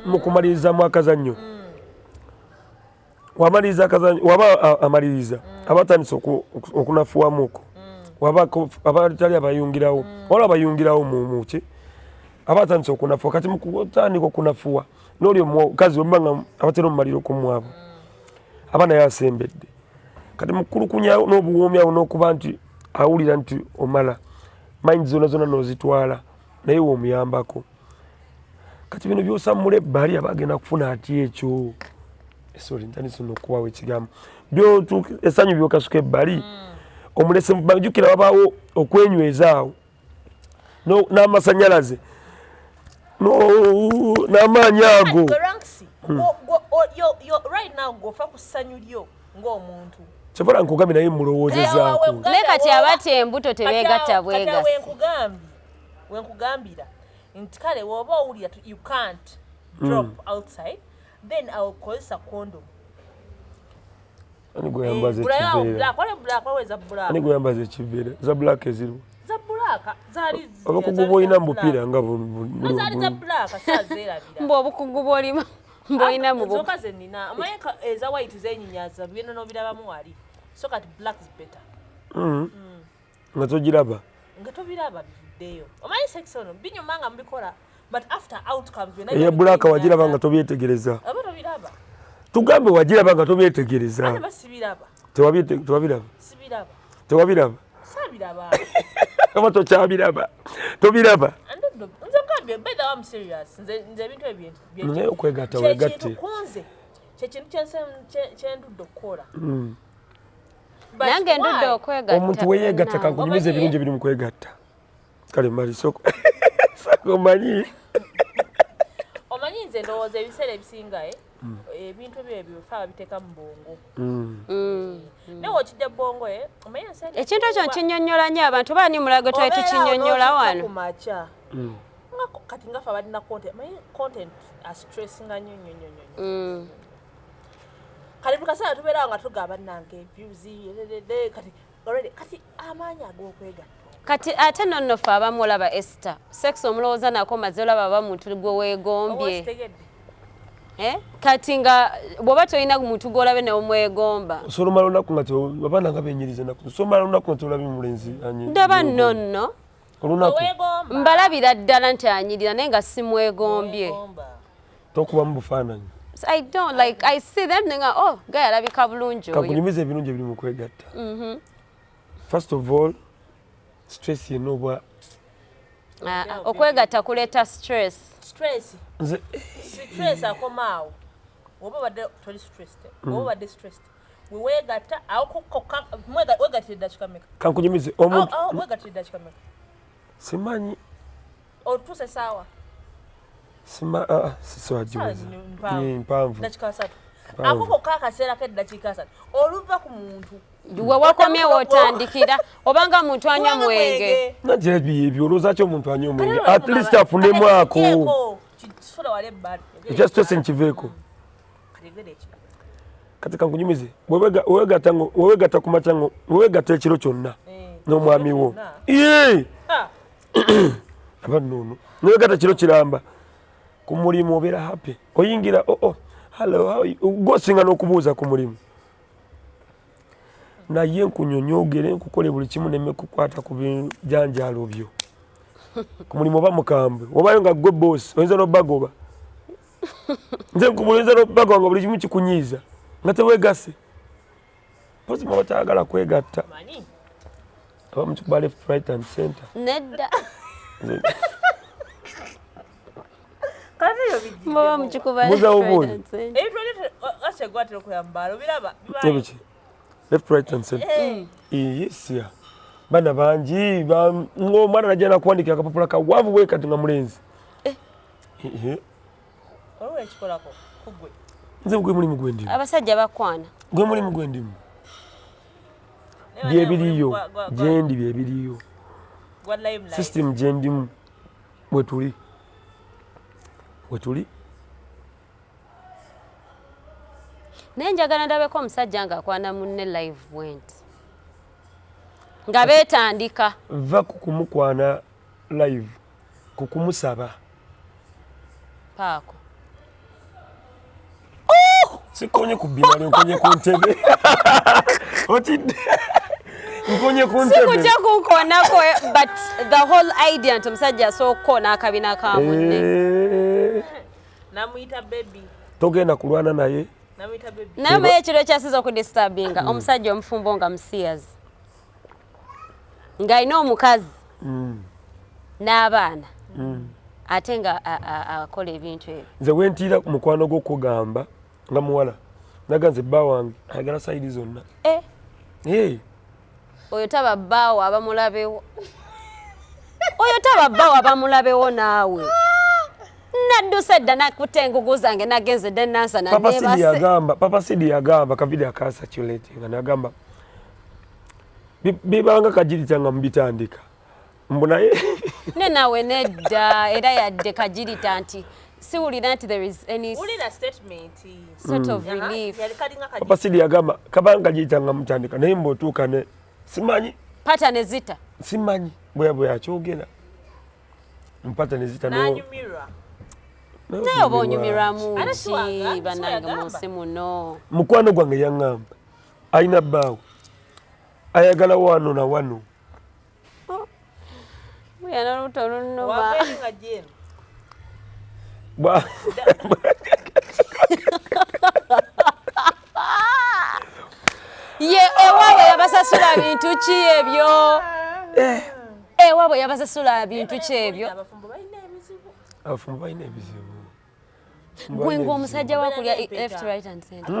mu kumaliriza mu akazannyo wamaliza akazannyo waba amaliriza abatandise okunafuwamu okwo abatali abayungirawo wala abayungirawo muki abatandise okunafuwa kati mukutandika okunafuwa n'oli omukazi wembanga abatera omumaliro okumwabo aba naye asembedde kati mukulukunya n'obuwoomi awo n'okuba nti awulira nti omala mayindi zona zona n'ozitwala naye woomuyambako kati bino byosammula ebbali abagenda kufuna ati ekyo sorry ntandise n'okubawo ekigambo essanyu byokasuka ebbali omulese bajjukira wabaawo okwenyweza awo n'amasanyalaze n'amaanyi ago kyobola nkugambye naye mulowoozezaako naye kati abati embuto tebeegatta bwegasi wenkugambira nti kale woba owulira you can't drop outside then awukozesa condom ani gweyambaza ekiveera za black eziriwo obukugu bwolina mu bupiira nga mbu obukugu bwolima mbwolina mu zoka zenina amayeka eza white zenyinyaza byonna n'obirabamu wali so kati black is better nga togiraba nga tobiraba bivuddeyo omanyi sex ono binyuma nga mubikola but after outcomes eya black wagiraba nga tobyetegereza aba tobiraba tugambe wagiraba nga tobyetegereza aba sibiraba tewabiraba sibiraba tewabiraba sabiraba kama tokyabiraba tobiraba nze ngambye better I'm serious nze ebintu ebyo naye okwegatta wegatte kunze kyekintu kyendudde okukola nange ndudde okwegatta omuntu weyegatta kankunyumiza ebirungi ebiri mu kwegatta kale malisoko sakomanyi omanyi nze ndowooza ebiseera ebisinga ebintu ebyo faba biteeka mu bwongo naye okijja bongo ekintu ekyo nkinyonnyola nnyo abantu baani mulago twali tukinyonnyola wano kati ngafe balina content astressinga nnyo nnyo kati buli kaseera tubeerawo nga tugamba nange views kati amaanyi ag'okwegatta kati ate nonnofe abamu olaba Esther sex omulowooza nako maze olaba aba muntu gwe weegombye kati nga bw'oba tolina muntu gw'olabe n'omwegomba solomala olunaku nga abaana nga benyiriza naku solomala olunaku nga tolabe mulenzi ndaba nno olunaku mbalabira ddala nti anyirira naye nga simwegombye tokuba mu bufaananyi. I don't like I see them nga oh guy alabika bulungi oyo kakunyumiza ebirungi ebiri mu kwegatta. First of all stress yenobwa okwegatta kuleeta stress akomaawo oba badde toli stressed oba badde stressed wewegatta wegatire dakika meka kankunyumize wegatire dakika meka simanyi otuse sawa siswajiweza mpanvu dakika 3 akoko kakaseera k'eddakiika 3 oluva ku muntu we wakomye wotandikira obanga muntu anywa mwenge najebi ebyo olowooza ki omuntu anywa omwenge at least afunemu ako ekya stress nkiveeko kati kankunyumize wewegatta ku makya wewegatta ekiro kyonna n'omwami wo aba nnono newegatta kiro kiramba ku mulimu obeera happy oyingira hello gosinga n'okubuuza ku mulimu naye nkunyonyogere nkukole buli kimu nemekukwata ku bijanjaalo byo ku mulimu oba mukambwe obayo nga gwe bosi oyinza n'obagoba nze nkubuliriza n'obagoba nga buli kimu kikunyiiza nga teweegase pozi muba tayagala kwegatta aba mukikuba left right and center nedda muba mukikuba akyegwatira okuyambala obiraba ebiki left right and center yes ya bana bangi ng'omwana najja nakuwandikira akapapula kawanvu bwe kati nga mulenzi olwo ekikolako kugwe nze gwe mulimu gwendimu abasajja bakwana gwe mulimu gwendimu byebiriyo gyendi byebiriyo system gyendimu wetuli naye njagala ndabeko omusajja ng'akwana munne live bwenti nga beetandika va ku kumukwana live ku kumusaba paako sikonye ku binali nkonye ku ntebe otidde nkonye ku ntebe sikujja kunkonako but the whole idea nti omusajja asookoona akabina ka munne namuyita baby togenda kulwana naye naye muye ekiro ekyasiza okudisturbinga omusajja omufumbo nga musiyazi ng'alina omukazi n'abaana ate nga akola ebintu ebyo nze wentiira ku mukwano gw'okugamba nga muwala naganze bba wange ayagala sayidi zonna oyo taba bbaawo abamulabewo oyo taba bbaawo abamulabewo naawe nadduse dda nakutte engugu zange nagenze dde nansana papa sidi yagamba kavidi akasaculating nga nagamba bibanga kajirita nga mubitandika mbunaye ne nawe nedda era yadde kajirita nti siwulira nti there is any sort of relief papa sidi yagamba kabanga kajirita nga mutandika naye mbotuuka ne simanyi pata ne zita simanyi bwe akyogera mpata ne zita nanyumirwa naye oba onyumirwamu ki bannange mu nsi muno mukwano gwange yaŋŋamba alina bbaawe ayagala wano na wano muyana luto lunnuma ye ewaabwe yabasasula bintu ki ebyo ewaabwe yabasasula bintu ki ebyo abafumbo balina ebizibu gwe ng'omusajja wakulya left right and center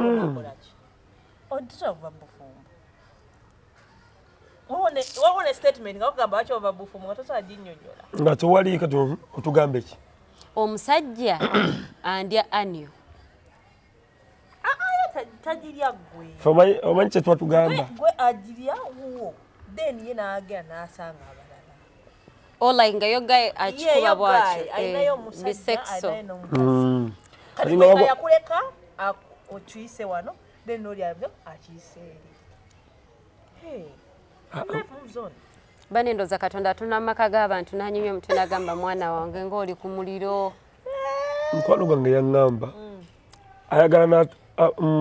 wawone statement nga kugamba waki ova bufumbo nga tosobola ginnyonnyola nga tewaliika otugambe ki omusajja andya anyo tagirya gwe omanyi kye tuba tugamba gwe agirya wuwo then ye n'agenda n'asanga abalala olike nga yo gaye akikuba bwatyo bisexo kati nga yakuleka okiyise wano then n'olyabyo akiyise eri bane ndoza katonda atuna amaka g'abantu n'anyumya omutu n'agamba mwana wange ng'oli ku muliro mukwano gwange yaŋŋamba ayagala na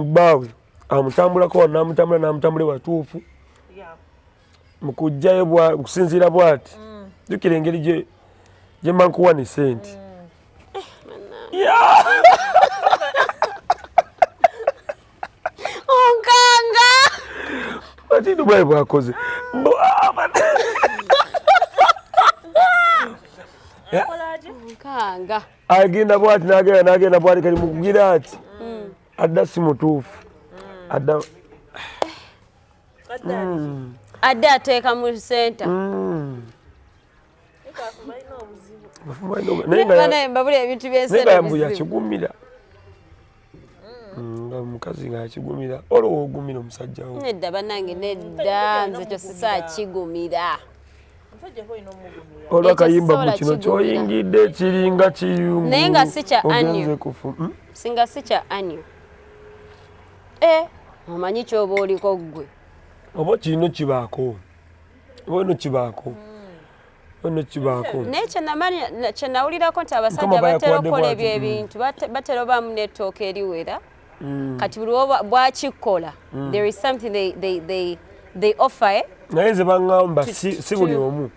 bawe amutambulako namutambule watuufu mukujjayo kusinziira bwati jukira engeri gye mba nkuwa ne sente onkanga ati Dubai bwakoze onkanga agenda bwati nagenda bwati kali mukugira ati adda si mutuufu adda ateeka mu senta mbabula ebintu byenseyambu yakigumira nga mukazi nga yakigumira olwo ogumira omusajja wo nedda bannange nedda nze kyo sisaakigumira olwo akayimba mu kino kyoyingidde kiringa kiyungu naye nga si kya anyo singa si kya anyo omanyi kyoba oliko ggwe oba kirino kibaako naye kyenawulirako nti abasajja batera okukola ebyo ebintu batera obaamu n'ettooka eriwera kati buli bwakikola there is something they offer naye nze baŋŋamba si buli omu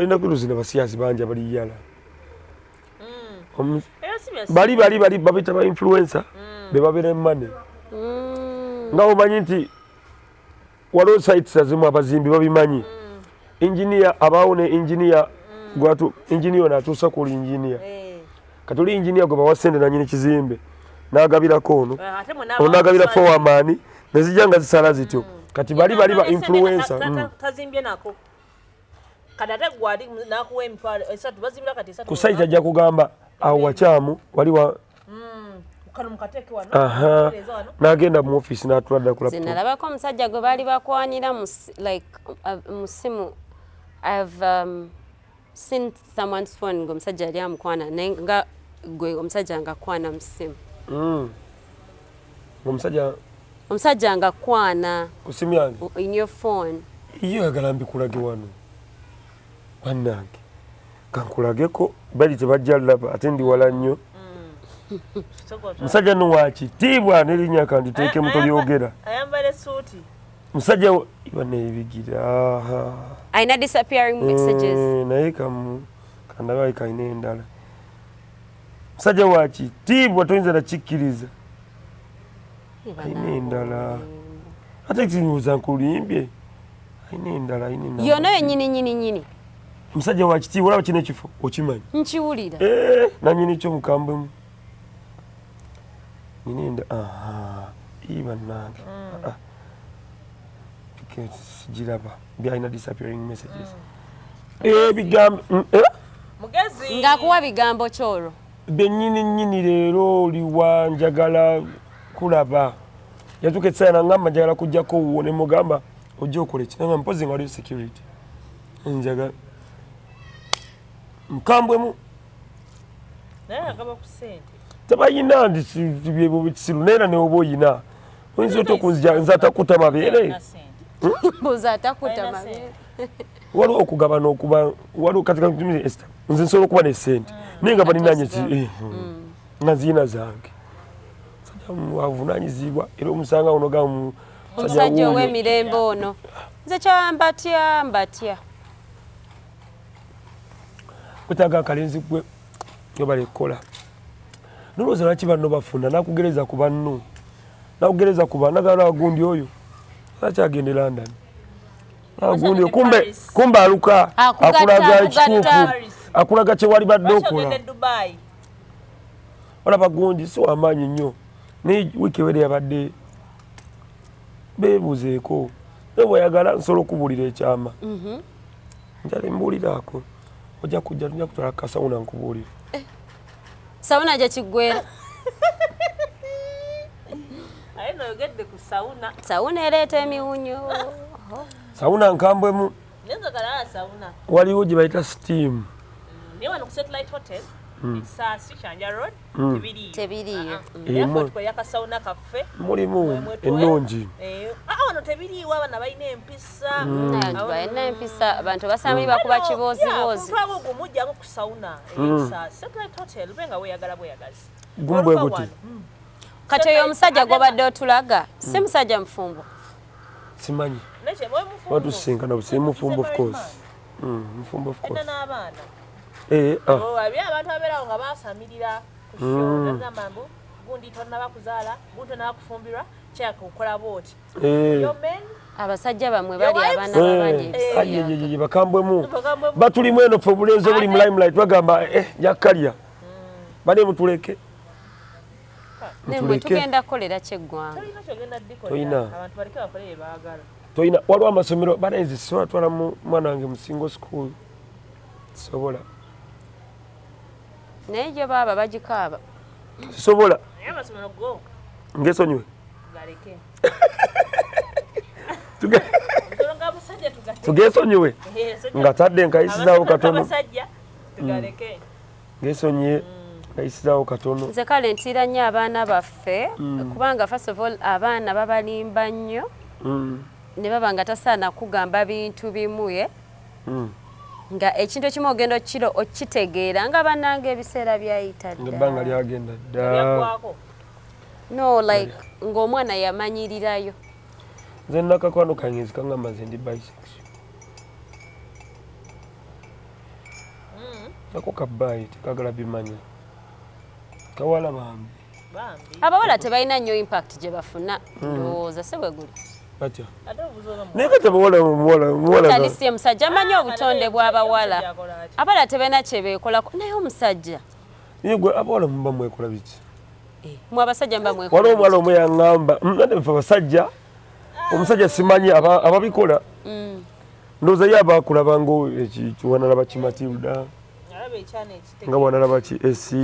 enaku zino abasiyazi bangi abaliyala bali babita ba influencer be babeera emmane nga omanyi nti waliwo sites azimu abazimbi babimanyi engineer abaawo ne engineer ono atuusa ku engineer kati oli engineer gwe bawa ssente nanyini kizimbe n'agabirako ono n'agabira foreman nezijja nga zisala zityo kati bali ba influencer tazimbye nako kati ate gwali nakuwa emitwalo esatu bazimbira kati esatu ku site ajja kugamba awo wakyamu waliwa n'agenda mu office n'atulada ku laptop nalabako omusajja gwe baali bakwanira mu simu I've seen someone's phone ng'omusajja yali amukwana naye nga gwe omusajja nga akwana mu simu omusajja nga akwana ku simu yange in your phone iyo yagala mbikulage wano bannange kankulageko bali tebajja laba ate ndi wala nnyo musajja no wakitiibwa n'erinnya kanditeeke mu tolyogera ayambale suuti musajja ibana ebigira ayina disappearing messages naye kandabaye kalina endala musajja wakitiibwa toyinza nakikkiriza ayina endala ate kizibuuza nkulimbye ayina endala yona yenyini musajja wakitiibwa olaba kino ekifo okimanyi nkiwulira nanyini kyo mukambwemu ninenda ibannange giraba byalina disappearing messages ebigambo ng'akuwa bigambo kyolwo bennyini leero oliwa njagala kulaba yatuka esaana ngamba njagala kujjako wuwo ne mugamba ojja okola ekinanga mpozi nga waliyo security njagala mukambwemu naye agaba ku ssente tebayina ndi kisiru naye neoba oyina oyinza ota okunzija nze atakuta mabeere mbuza atakuta mabeere waliwo okugabana okuba waliwo katika Esther nze nsobola okuba nesente naye nga balinanye nga nziyina zange avunanyizibwa era omusanga ono gamu omusajja ow'emirembe ono nze kyambatya wetaaga akalenzi gwe yobalekola nolowooza lwaki banno bafuna nakugereza ku banno nakugereza ku banno nagala gundi oyo akyagende London gundi kumbe aluka akulaga ekituufu akulaga kyewali badde okola olaba gundi si wamaanyi nnyo naye wiiki ewere yabadde beebuzeeko naye bweyagala nsobola okubuulira ekyama njala embuuliraako ojja kujja tujja kutwala kasawuna nkubuulira sawuna gye kiggwera aye noyogedde ku sawuna sawuna ereeta emiwunyo sawuna nkambwemu nenzagala sawuna waliwo gye bayita steam naye wano ku Satellite Hotel Saasi Kyanja Road tebiriyo yakasawuna kaffe mulimu ennungi wano tebiriiwo abana balina empisa balina empisa abantu basambi bakuba kiboozibozi twaba ogwo mujjangu ku sawuna Satellite Hotel benga weeyagala bweyagazi gumbwe buti kati oyo omusajja gw'obadde otulaga si musajja mufumbo simanyi Neche boy mufumbo. watusinkana busi mufumbo of course mufumbo of course Enda n'abaana. oh Abya abantu abeerawo nga baasamirira ku show n'amambo gundi tonna bakuzaala gundi tonna bakufumbirwa kyaka okukola booti. Yo men abasajja bamwe bali abaana babanye bakambwemu batulimu eno fe obulenzi obuli mu limelight bagamba jakalya bane mutuleke nemwe tugenda kukolera kyeggwanga abantu baleke bakole baagala. toyina waliwo amasomero balenzi sisobola twala mwana wange mu single school sisobola naye gye baaba bagikaaba sisobola Naye amasomero go ngesonyiwe galeke. Tuge- Ndolonga abasajja tugaleke. tugesonyiwe nga tadde nkayisizaawo katono Abasajja tugaleke. ngesonyiye nkayisizaawo katono nze kale ntiira nnyo abaana baffe kubanga first of all abaana babalimba nnyo ne baba nga tasaana kugamba bintu bimuye nga ekintu ekimu ogenda okitegeera nga bannange ebiseera byayita nga ebbanga lyagenda dda Yakwako. no like ng'omwana yamanyirirayo nze nakakwano kange kangamba nze ndi bisexual nako kabbayi tekagala bimanya kawala bambi Bambi. abawala tebalina nnyo impact gye bafuna ndowooza se bwe guli batya Ate obuzola mu. naye kati muwala talisi omusajja amanyi obutonde bw'abawala abawala tebalina kye beekolako naye omusajja naye gwe abawala muba mwekola biki mwe abasajja mba waliwo mwekola omuwala omu yaŋŋamba ate nfe abasajja omusajja simanyi ababikola ndowooza ye aba akulaba nga wanalaba kimatilda Alaba ekyana ekiteke. nga wanalaba ki esi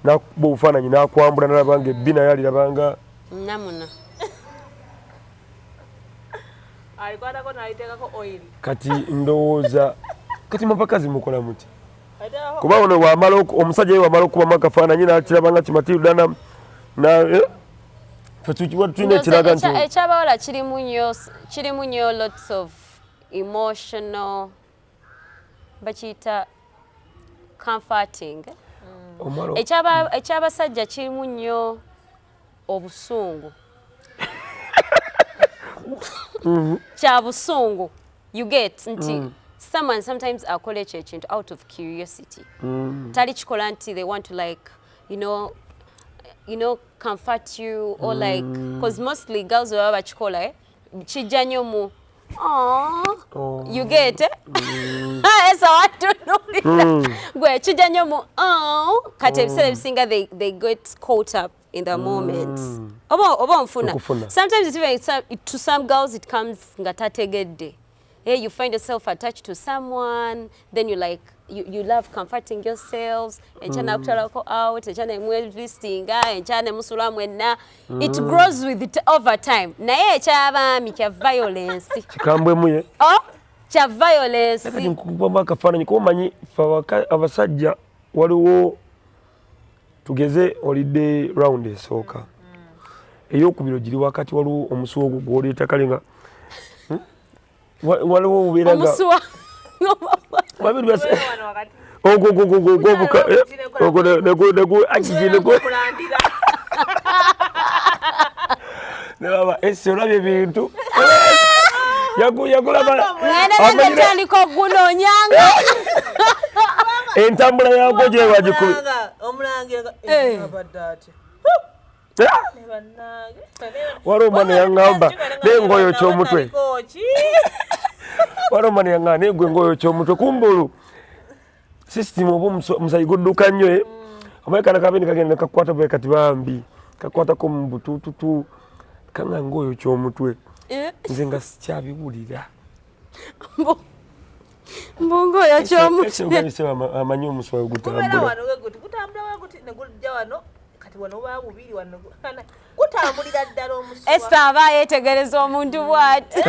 nakuba obufaananyi nakwambula nalaba nga ebbi naye alirabanga namuna Alikwatako n'aliteekako oil. kati ndowooza kati mapakazi mukola muti Aliteekako kuba ono omusajja ye wamala okubamu akafaananyi nakiraba nga kimatilda tulina ekiraga nti ekyabawala kirimu nnyo lots of emotional bakiyita comforting omwalo ekyabasajja kirimu nnyo obusungu kya busungu you get nti someone sometimes akola ekyo ekintu out of curiosity tali kikola nti they want to like you know comfort you or like because mostly girls baba bakikola kijja nnyo mu you get esa watunulira gwe kijja nnyo mu kati ebiseera ebisinga they get caught up in the moment oba nfuna sometimes it even to some girls it comes nga tategedde you find yourself attached to someone then you like you love comforting yourselves enchana kutalako out enchana mwevistinga enchana musula mwenna it grows with it over time naye ekyabaami kya violence kikambwemuye kya violence nkukubamu akafaananyi kuba omanyi abasajja waliwo tugeze holiday round esooka eyokubiro giri wakati waliwo omusuwa ogwo gwoleeta kale nga waliwo obubeera nga nebaba esi olabye ebintu yagulabaetaliko gunoonyanga entambula yagwo gye bagikulu waliwo omwana yaŋŋamba nengoyo kyomutwe waliwo omwana yaŋŋamba negwe ngoyo kyomutwe kumbulu system oba omusayi gudduka nnyo omaye kana kabindi kagenda nekakwata bwe kati bambi kakwatako mu butututu kanga ngoyo kyomutwe nze nga sikyabiwulira mbungoyo kyomutwe amanyi omuswayo gutambula kutambulira ddala omuswa esa aba yetegereza omuntu bw'ati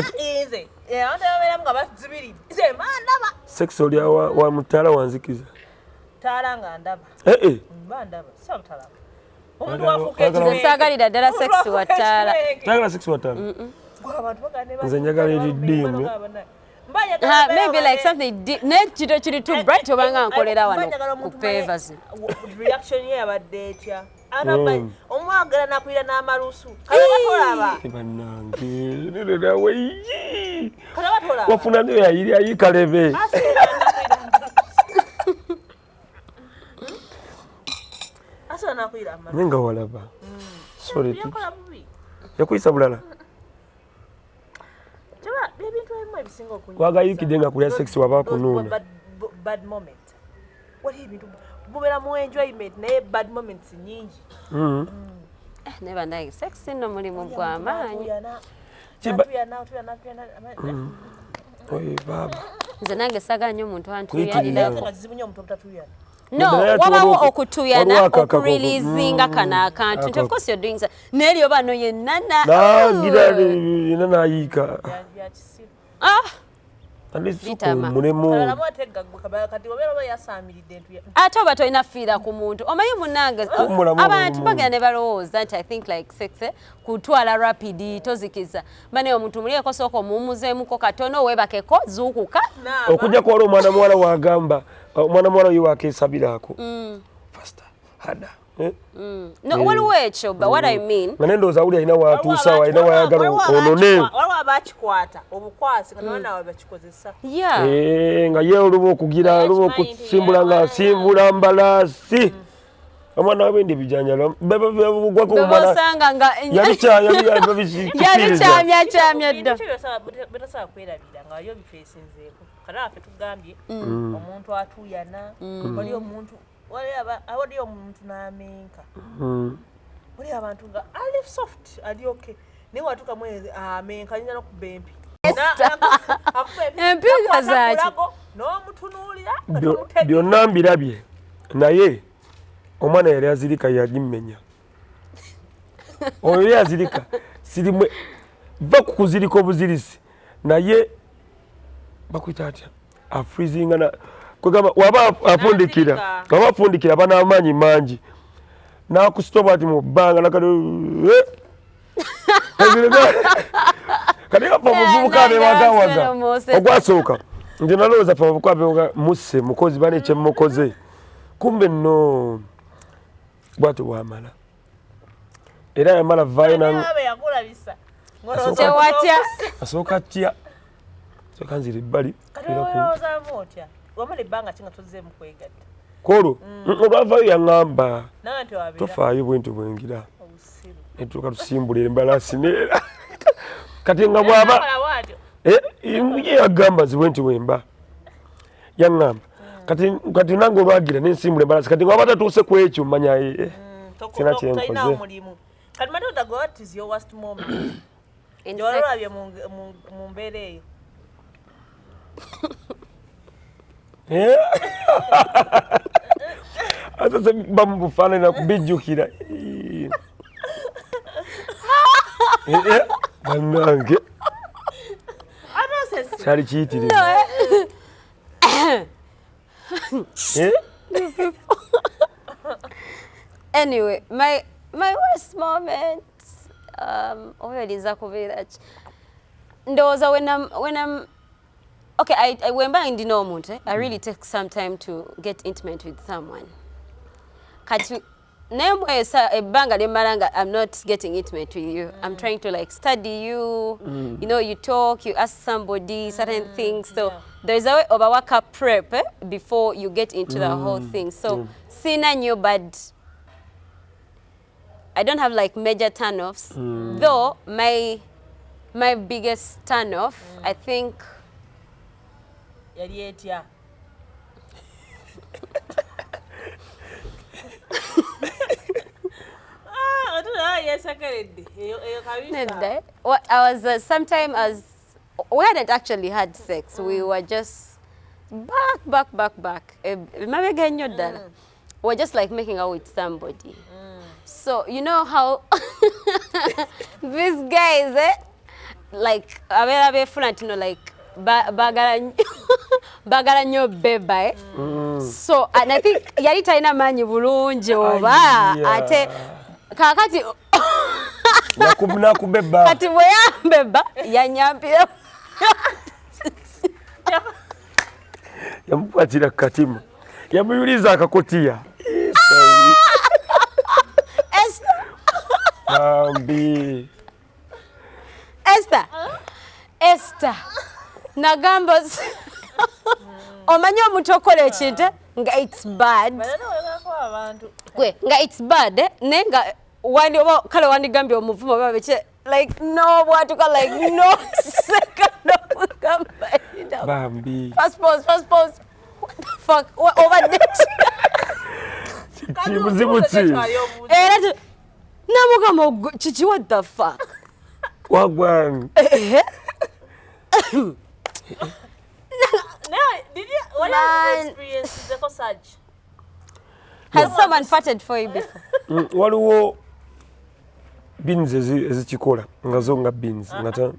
nze abantu ababeeramu nga bazibiri nze mandaba sex oli wa mutaala wanzikiza taala nga ndaba mba ndaba sabutalaba omuntu wafuuka nze saagalira ddala sex wa ttaala tayagala sex wa ttaala nze njagala eriddiimu maybe like something nekito kiri too bright obanga nkolera wano ku pavers reaction ye yabadde etya omwagala nakwira n'amalusu kale batolaba bannange nawe wafuna nyo yayiri kalebe asala nakwira amalusu nenga walaba sorry yakuyisa bulala ebintu ebimu ebisinga okunywa wagayikidde nga kulya sex waba kunuuna bad moment wali ebintu mubera mu enjoyment naye bad moments nyingi neba naye sex no mulimu gw'amaanyi oye baba nze nange sagala nnyo omuntu antuyalirako no Naye wabawo okutuyana waliwo okureleasinga kano akantu nti of course you're doing so neryo bano yennana nagira yena nayiika ate oba tolina fiira ku muntu omanyi munange abantu bagenda ne balowooza nti I think like sex kutwala rapidi tozikiza bane omuntu mulieko sooka omuwumuzeemuko katono weebakeko zuukuka okujja kuwala omwana muwala wagamba omwana muwala oyo wakeesabiraako fasta hada no waliwo ekyo but what I mean nga nendooza awuli alina watuusa alina wayagala onone waliwo abakikwata obukwasi nga nawe bakikozesa nga ye oluba okugira oluba okusimbula nga asimbula mbalaasi omwana wabendi bijanjalo bebugwako bebosanga yabikyamyakyamya dda betasaba kwerabira nga waliyo bifeesinzeeko kale afe tugambye omuntu atuyana wali omuntu wali omuntu n'amenka wali abantu nga ali soft ali okay naye watuuka mwezi amenka ayinza n'okuba empi empiga zaaki n'omutunuulira byonna mbirabye naye omwana yali azirika yagimenya oyo yazirika sirimwe va ku kuzirika obuzirisi naye bakwita atya afrizinga kwegamba waba afundikira bana amaanyi mangi nakusitoba ati mu bbanga nakati kati afa omuvubuka abewagawaga ogwasooka nti nalowooza fa omuvubuka abewaga musse mukozi bane ekyemukoze kumbe nno bwatyo bwamala era yamala vayo tewatya asooka tya sooka nzira ebbali wamala ebbanga kinga tozzeemu kwegatta kolo olwavayo yaŋŋamba tofaayo bwentu bwengira netuuka tusimbula embalaasi neera kati nga bwaba ye yagamba zibwenti wemba yaŋŋamba kati nange olwagira nensimbula embalaasi kati nga waba tatuuse ku ekyo manya sina kyenkoze kati matonda go what is your worst moment njolabye mu mbeera eyo asase bamubufaananyi nakubijjukira bannange kyali kiyitirivu anyway my worst moment oyoliza kubeera ki ndowooza when I'm okay, when I'm in omuntu, I really take some time to get intimate with someone. Kati banga de maranga, I'm not getting intimate with you. I'm trying to like study you. You know, you talk, you ask somebody certain things. So there's a way of a workup prep before you get into the whole thing. So sina new, but I don't have like major turn-offs. Though my biggest turn-off, I think. Yali etya I was sometime as we hadn't actually had sex. We were just back. We're just like making out with somebody. So you know how these guys, like abe front, you know, like bagala nnyo beba so and I think yali talina maanyi bulungi oba ate kakati nakubeba kati bwe yambeba yanyampira yamukwatira katimu yamuyuliza akakotiya Bambi. Esther. Nagamba omanyi omuntu okola ekintu nga it's bad. Nga it's bad naye nga kale wandigambye omuvumo babekye like no bwatuka like no second okugamba Bambi. First pause. What the fuck? Over this. Chichi, what the fuck? Wagwan. What have you experienced the Kosaj? Has someone farted for you before? Waliwo beans ezikikola nga zo nga beans ngata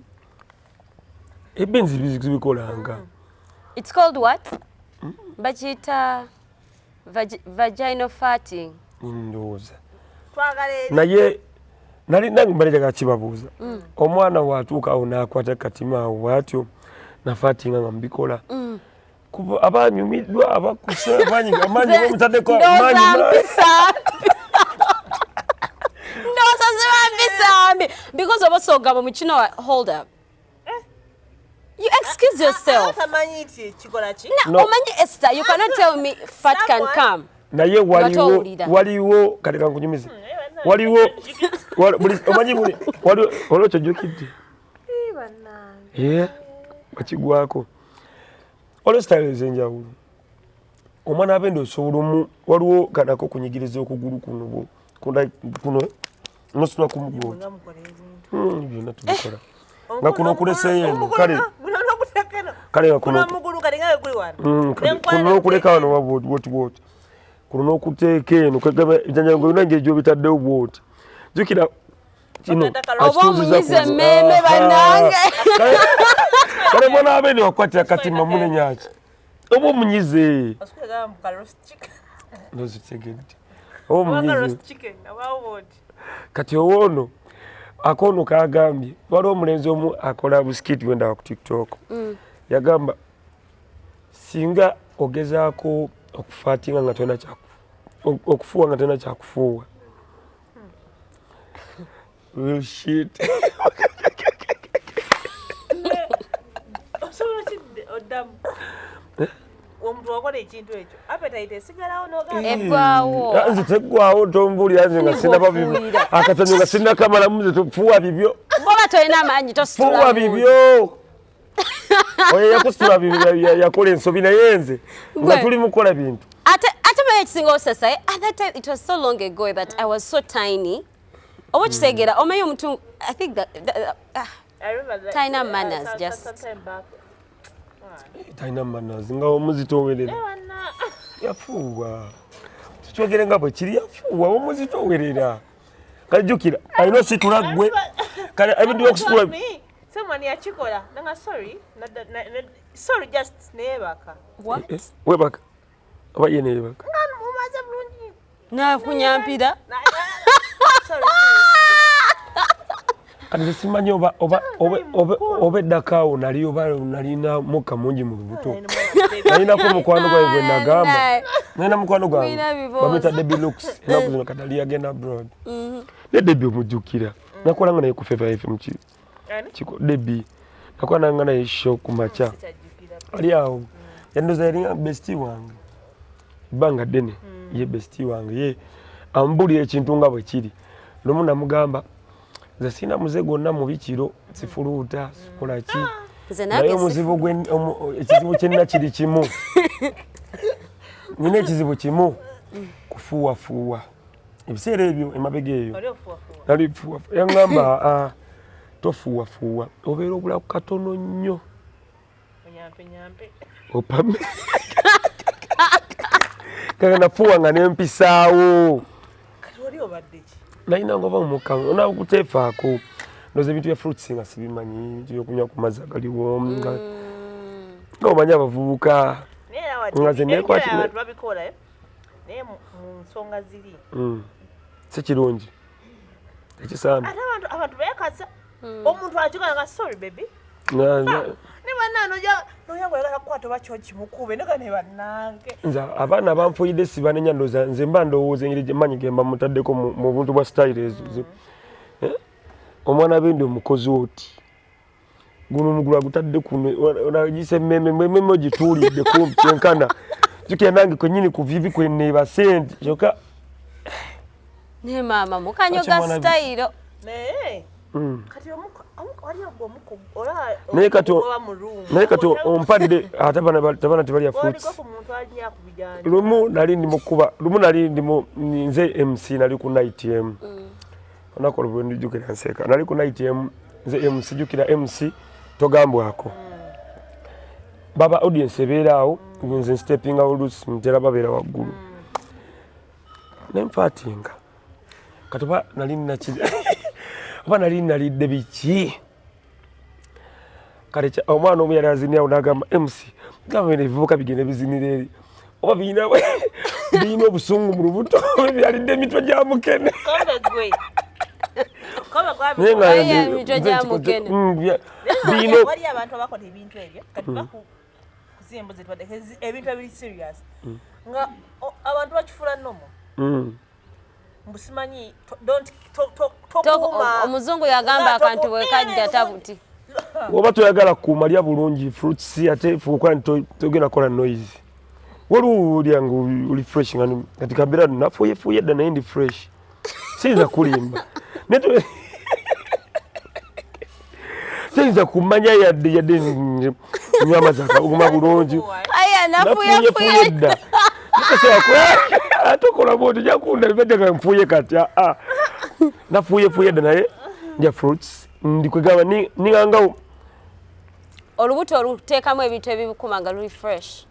beans bizikola nga. It's called what? Bachita vaginal farting. Ndoza. Naye nali nangumbalira kakibabuuza. Omwana watuuka awo n'akwata katima awo bwatyo na farting nga mbikola. Kuba abanyumiddwa abakusa abanyiga amanyi bamutaddeko amanyi. Because of what's so gabba, you know what? Hold up. You excuse yourself. No, Esther, you cannot tell me fat can come. Naye waliwo katika nkunyumiza. Waliwo omanyi waliwo kyojjukidde. Bakigwako. Waliwo style ez'enjawulo. Omwana abende osobola waliwo kanako kunyigiriza okugulu kuno nosula kumugonda. Byonna tubikola. Nga kuno kuleseyo eno kale nga kuno okuleka wano woti kuno n'okuteeka eno ejanjango yonna ng'egyo bitaddewo bwoti jjukira kino oba omunyize emmeeme bannange kale mwana abeene wakwatira katima munenyaki oba omunyize nozitegedde oba omunyize kati owoono akono kagambye waliwo omulenzi omu akola busikiti wenda ku TikTok yagamba singa ogezaako okufuuwa nga tolina kyakufuuwa real shit. Omuntu wakola ekintu ekyo appetite esigalawo eggwawo nze teggwawo tombulira nze nga sinaba bibyo akatanyo nga sinnakamalamu nze tofuuwa bibyo boba tolina amaanyi tositula fuuwa bibyo oyo yakusitula bibyo yakola ensobi naye nze nga tuli mukola bintu ate manyi ekisinga osesa at that time it was so long ago that I was so tiny oba kisegera omanyi omuntu I think that talina manners just talina manners nga omuzitowerera yafuuwa tukyogere nga bwe kiri yafuuwa omuzitowerera kajjukira alina ositula ggwe kale ebintu byokusitula someone yakikola nanga sorry just neebaka webaka oba ye neebaka mumaze bulungi nakunyampira kati simanyi oba eddakaawo nalina mukka mungi mu lubuto nalinako mukwano gwange gwe nagamba nalina mukwano gwange bamwita Debbie Looks enaku zino kati ali yagenda abroad ne Debbie omujjukira nakolanga naye ku Fever FM Debbie nakolanga naye show ku makya ali awo yandoza yalinga bestie wange ebbanga ddene ye bestie wange ye ambulira ekintu nga bwe kiri nomu namugamba nze sina muze gonna mu bikiro sifuluuta sikola ki naye ekizibu kyenna kiri kimu nina ekizibu kimu kufuuwafuuwa ebiseera ebyo emabega eyo nali fuuwafuuwa yaŋŋamba tofuuwafuuwa obeera obulaku katono nnyo opame kaka nafuuwa nga nempisaawo nalina nga oba mumukamu onakuteefaako ndoza ebintu bya fruits nga sibimanyi ebintu byokunywa ku mazzi agaliwo nga omanyi abavubuka nga ze nekwatira naye mu nsonga ziri si kirungi ekisaana ate abantu beekaza omuntu akikola nga sorry baby ne bannange noyagala kukwata oba kyo kimukube nega ne bannange nze abaana abanfuyidde sibanenya ndowooza nze mba ndowooza engeri gyemanyi gemba mutaddeko mu buntu bwa style ezo omwana bendi omukozi oti guno mugula gutadde kuno onagise meme ogituulidde kumpi kyenkana jukira nange kwenyini ku vivi kwenneeba sente kyokka ne maama mukanyoga style naye kati ompadde tabana tebalya fruits lumu nali nze MC nali ku NITM onakola bwe ndijukira nseka nali ku NITM nze MC jukira MC togambwako baba audience ebeeraawo nze stepping out ntera babeera waggulu nenfatinga kati oba nali nalidde biki kale omwana omu yali azinirawo n'agamba MC gamba ebivubuka bigenda bizinira eri oba birina obusungu mu lubuto byalidde emitwe gya mukene wali abantu abakola ebintu ebyo kati bakuzimbo zetwadde ebintu ebiri serious nga abantu bakifuula nnomo mbusimanyi tokuma omuzungu yagamba akantu bwekajja tabuti oba toyagala kumalya bulungi fruits ate fuuka togenda kola noise waliwo nga uli fresh kati kabeera nafuuyefuuye edda naye ndi fresh siyinza kulimba siyinza kumanya yadde nywa amazzi akaguma bulungi nafuuyefuuye edda atokola bwoti jakunda bibajaga nfuuye kati nafuuyefuuye edda naye ndya fruits ndikwegamba ningangawo olubuto oluteekamu ebintu ebibukuma nga luli fresh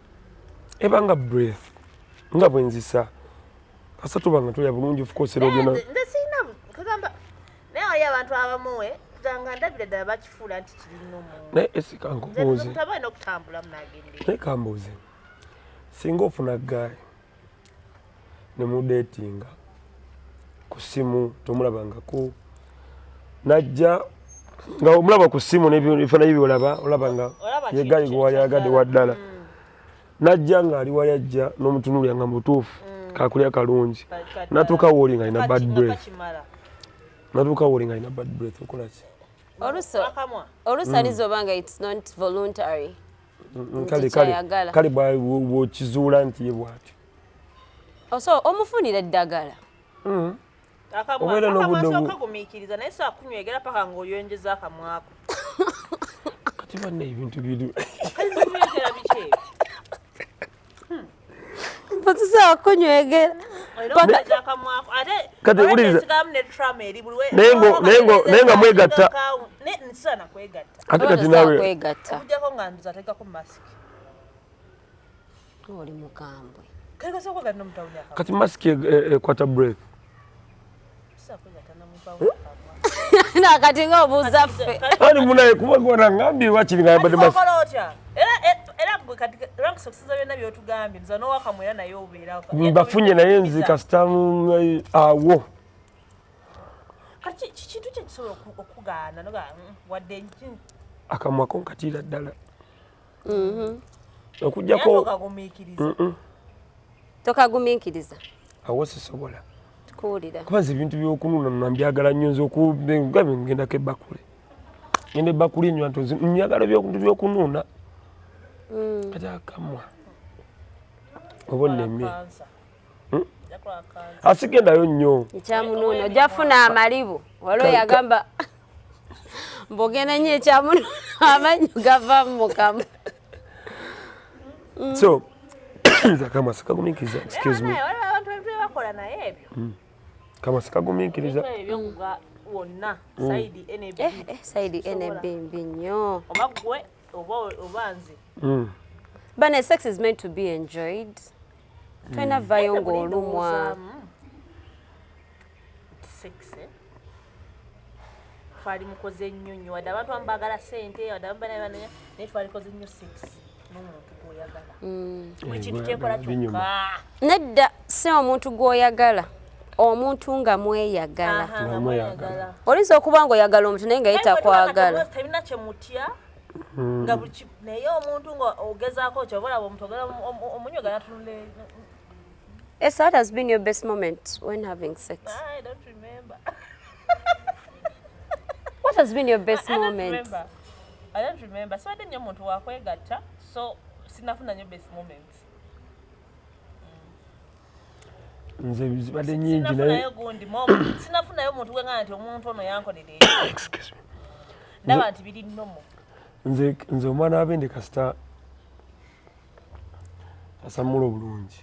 ebanga breath nga bwenzisa kasa tubanga tulya bulungi ofukosera ogenda nze sirina kagamba naye wali abantu abamuwe tanga ndabira ddala bakifuula nti kirina omuntu naye esikankubuuze tabalina okutambula munagende naye kambuuze singa ofuna gaayi ne mudeetinga ku ssimu tomulabangako najja nga omulaba ku ssimu nebifanayo byolaba olaba nga yegayi gwewayagadde waddala najja ng'ali wayajja n'omutunuulya nga mutuufu kakulya kalungi natuuka wooli nga alina bad breath okolaki olusa lizoba nga it's not voluntary kale bwokizuula nti ye bw'atyo so omufunira eddagala akamwa kagumiikiriza naye saa kunywegera paka ng'oyonjeza akamwako kati banne ebintu biri kazinywegera biki ebyo mpozesa wakunywegera naye nga mwegatta ate kati nawe okujjako nga nzateekako masiki oli mukambwe kati masiki ekwata breath nakati nga obuuza ffe ani munaye kuba gona ngambye wakiri nga yambadde masiki era gwe kati rankusokusiza byonna byotugambye nza nowakamwera naye obeera mbafunye naye nzi kasitamu awo kati kintu kyekisobola okugaana wadde akamwako nkatiira ddala tokagumiikiriza awo sisobola tukuwulira kubaza ebintu byokunuuna nambyagala nnyo nze okugabe ngendako ebbakuli ngenda ebbakuli enywa njagala byokunuuna kati akamwa oba nnemye asigendayo nnyo ekyamunuuna ojjafuna amalibu waliwo yagamba mbogenda nnyo ekyamunuuna amanyu gava mukamwa so akamwa sikagumiikiriza excuse me abantu ebintu byebakola naye ebyo kamwa sikagumiikiriza ebyokuga wonna saidi NAB mbi nnyo oba gwe oba nze bane sex is meant to be enjoyed twena vayo ng'olumwa twali mukoze nnyo nnyo wadde abantu abamu baagala ssente wadde abamu naye twalikoze nnyo sex n'omuntu gw'oyagala buli kintu kyekola kyokka nedda si omuntu gw'oyagala omuntu nga mweyagala oyinza okuba ng'oyagala omuntu naye nga ye takwagala tebina kyemutya nga naye omuntu nga ogezaako kyobalaba omuntu ogala omunyogala tunule. Yes, what has been your best moment when having sex? I don't remember. What has been your best moment? I don't remember. So I didn't know what I got. So sinafuna your best moment. Nze bizibadde nyingi naye Sinafuna gundi moment. Sinafuna yo muntu wenga nti omuntu ono yankolere. Excuse me. Ndaba nti biri nnomo. Nze omwana abende kasita asamula obulungi.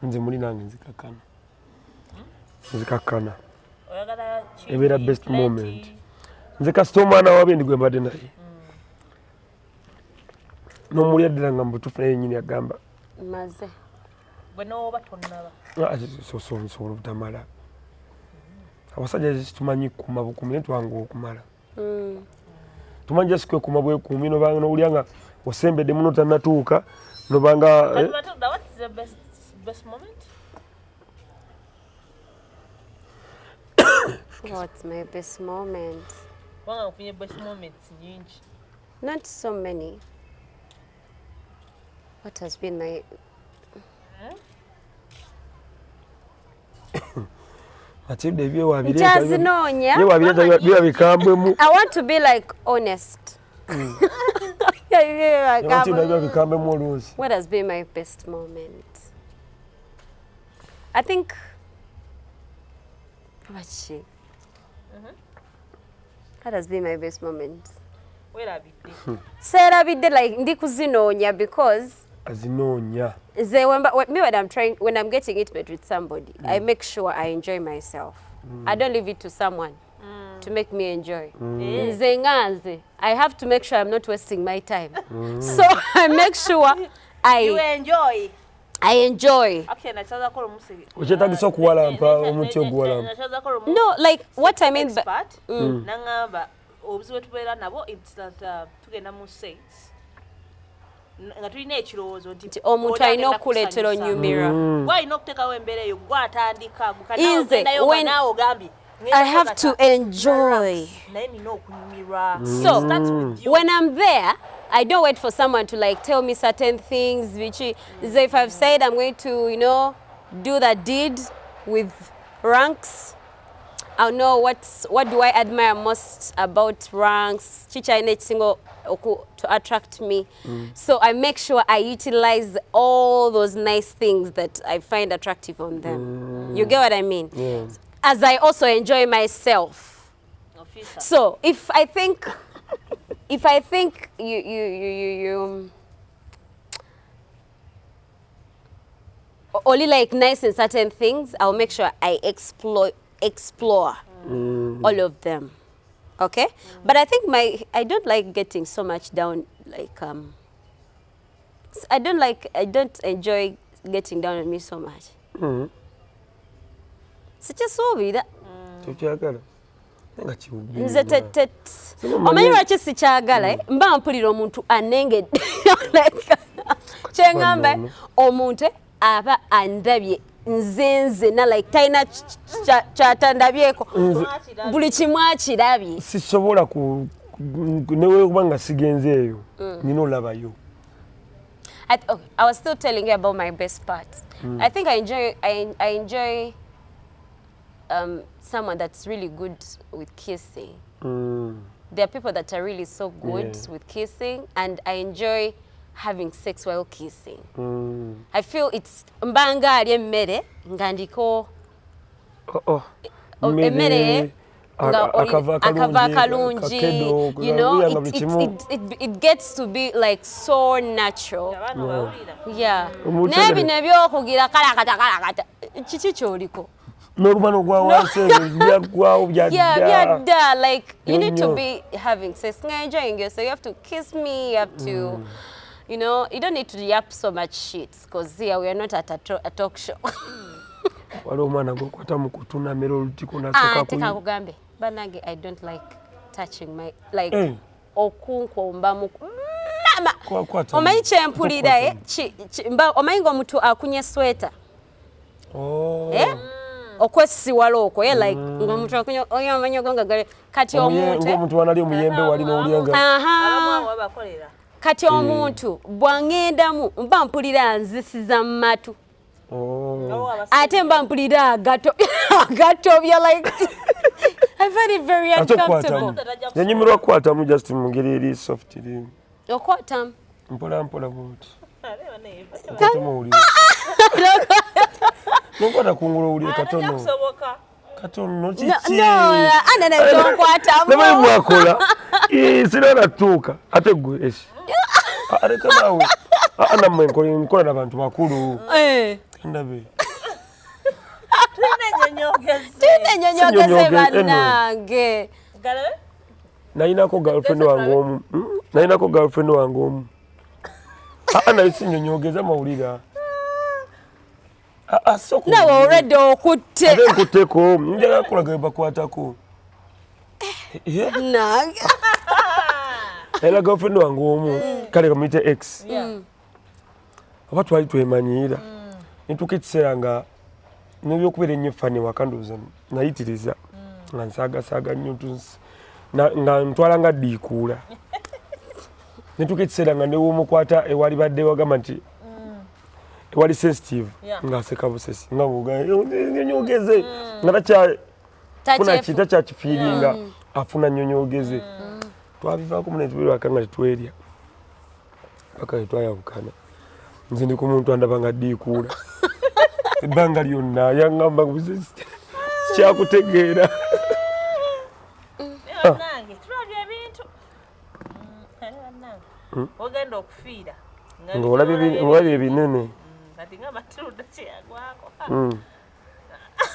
Nze muli nange nzikakkana. Oyagala ebeera best moment. Nze kasita omwana wabende gwe mbadde naye. N'omuli addira nga mbutuufu naye yennyini agamba. Maze. Gwe n'oba tonnaba. Sosola obutamala. Abasajja tumanyi kukuuma bukuumi naye twanguwa okumala. Tumanyi just kwekuuma bwekuumi nobanga n'owulira nga osembedde muno tannatuuka nobanga. What is the best moment? What's my best moment? Wanga ufunye best moments nyingi. Not so many. What has been my... Matilda biwa bikambwemu. I want to be like honest. What has been my best moment? I think what has been my best moment? Where have you been? Serabidde like ndi kuzinoonya because azinoonya. When I'm getting intimate with somebody, I make sure I enjoy myself. I don't leave it to someone to make me enjoy. Nze I have to make sure I'm not wasting my time. So I make sure You enjoy. I enjoy. Okay, nachaza kolo musiki. Ochetagisa okuwalampa omuti oguwalampa. No, like what I mean by nangamba obuzibu tubeera nabo tugenda mu sex. Nga tulina ekirowoozo nti omuntu alina okuleetera onyumira. Gwalina okuteekawo embeera eyo gwatandika gukanayo naawe ogambye. I have to enjoy. So when I'm there, I don't wait for someone to like tell me certain things. Which is, if I've said I'm going to, you know, do that deed with ranks, I'll know what do I admire most about ranks. Chicha in each single to attract me. So I make sure I utilize all those nice things that I find attractive on them. You get what I mean? Yeah. As I also enjoy myself. So if I think you only like nice in certain things, I'll make sure I explore all of them. Okay? But I think I don't like getting so much down, like I don't enjoy getting down on me so much. Sikyasuubira. Tokyagala. Nze omanyi lwaki sikyagala mba mpulira omuntu anengedde kyeŋŋamba omuntu aba andabye nze na like talina kyatandabyeko buli kimu akirabye. Sisobola newe kubanga sigenze eyo nina olabayo. I was still telling you about my best part. I think I enjoy someone that's really good with kissing. There are people that are really so good with kissing, and I enjoy having sex while kissing. I feel it's mbanga ali emmere nga ndiko emmere akava kalungi, you know, it gets to be like so natural. Yeah. Nebi nebyokugira kalakata kiki kyoliko. Normal yeah, like you need to be having sex, enjoying yourself. You have to kiss me, you have to, you know, you don't need to yap so much shit because here we are not at a talk show. Banage, I don't like touching my, like, okunkwomba mama. Omanyi kyempulira omanyi ng'omuntu akunye sweater. Okwesiwala okwo like ng'omuntu akunye omanyi ogonga kati omuntu wanali omuyembe wali n'olyanga. Kati omuntu bw'aŋŋendamu mba mpulira nzisiza mu matu. Ate mba mpulira agatobya like I find it very uncomfortable. Nyumirwa kwatamu just mu ngeri eri soft eri. Okwatamu. Mpola buti. Katono. Nonkwata kungula uli katono. Katono chichi. No, anene tonkwatamu. Never mwakola. Sirana tuka ate gwe eshi. Areka nawe. Ana mwenkola n'abantu bakulu. Ndabe. Tunenyonyogeze banange. Nainako girlfriend wange omu. Ana isinyonyogeza mawulira. Asoko. Nawe already okutte. Ate nkuteko, njagala kulaga bakwatako. Nange. Era girlfriend wange omu kale kamuyite X. Aba twali twemanyira. Nituka ekiseera nga n'ebyokubeera ennyo fani wakanduuza nayitiriza nga nsaagasaaga nnyo nga ntwala nga ddiikuula. Nituka ekiseera nga newomukwata ewali badde wagamba nti ewali sensitive ng'aseka busesi nga nyonyogeze nga takyakifiiringa afuna nyonyogeze. Twabivaako mu netubirwaka nga tetwerya paka tetwayawukana. Nze ndi ku muntu andaba nga ddiikuula ebbanga lyonna yaŋŋamba busesi sikyakutegeera. Ogenda okufiira ng'olabye ebinene.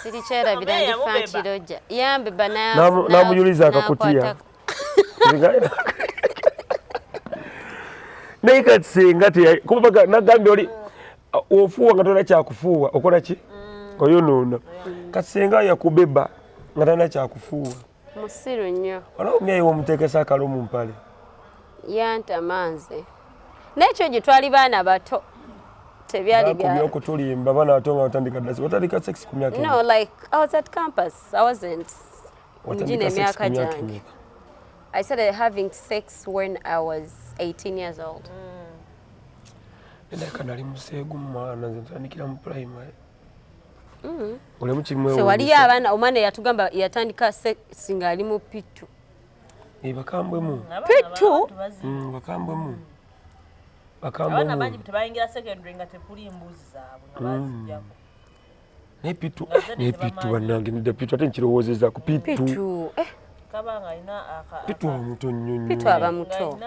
Sirikyerabira ndifa kirojja. Yambe n'amuyuliza akakutiya. Naye kati singa kuba nagambye oli ofuuwa nga tolina kyakufuuwa okola ki? Oyonoona. Kati singa yakubeba nga talina kyakufuuwa. Musiru nnyo. Olabye omuteekesa akalo mu mpale. Yantamanze. N'ekyo gye twali baana bato. Tebyali bya okutulimba baana bato nga batandika ddasi. Watandika sex ku myaka? No, like I was at campus. I wasn't. Njine emyaka gyange. I started having sex when I was 18 years old. Ndaka nali museegu mwana nze ntandikira mu primary. So wali abaana omwana yatugamba yatandika sex nga ali mu pitu. Bakambwemu. Pitu? Bakambwemu. Abaana bangi tebayingira secondary nga tepuli mbuzi zaabwe nga bazijjako. Nepitu bannange nidda pitu ate nkirowoozeza ku pitu. Kabanga ina pitu omuto nnyo. Pitu aba muto.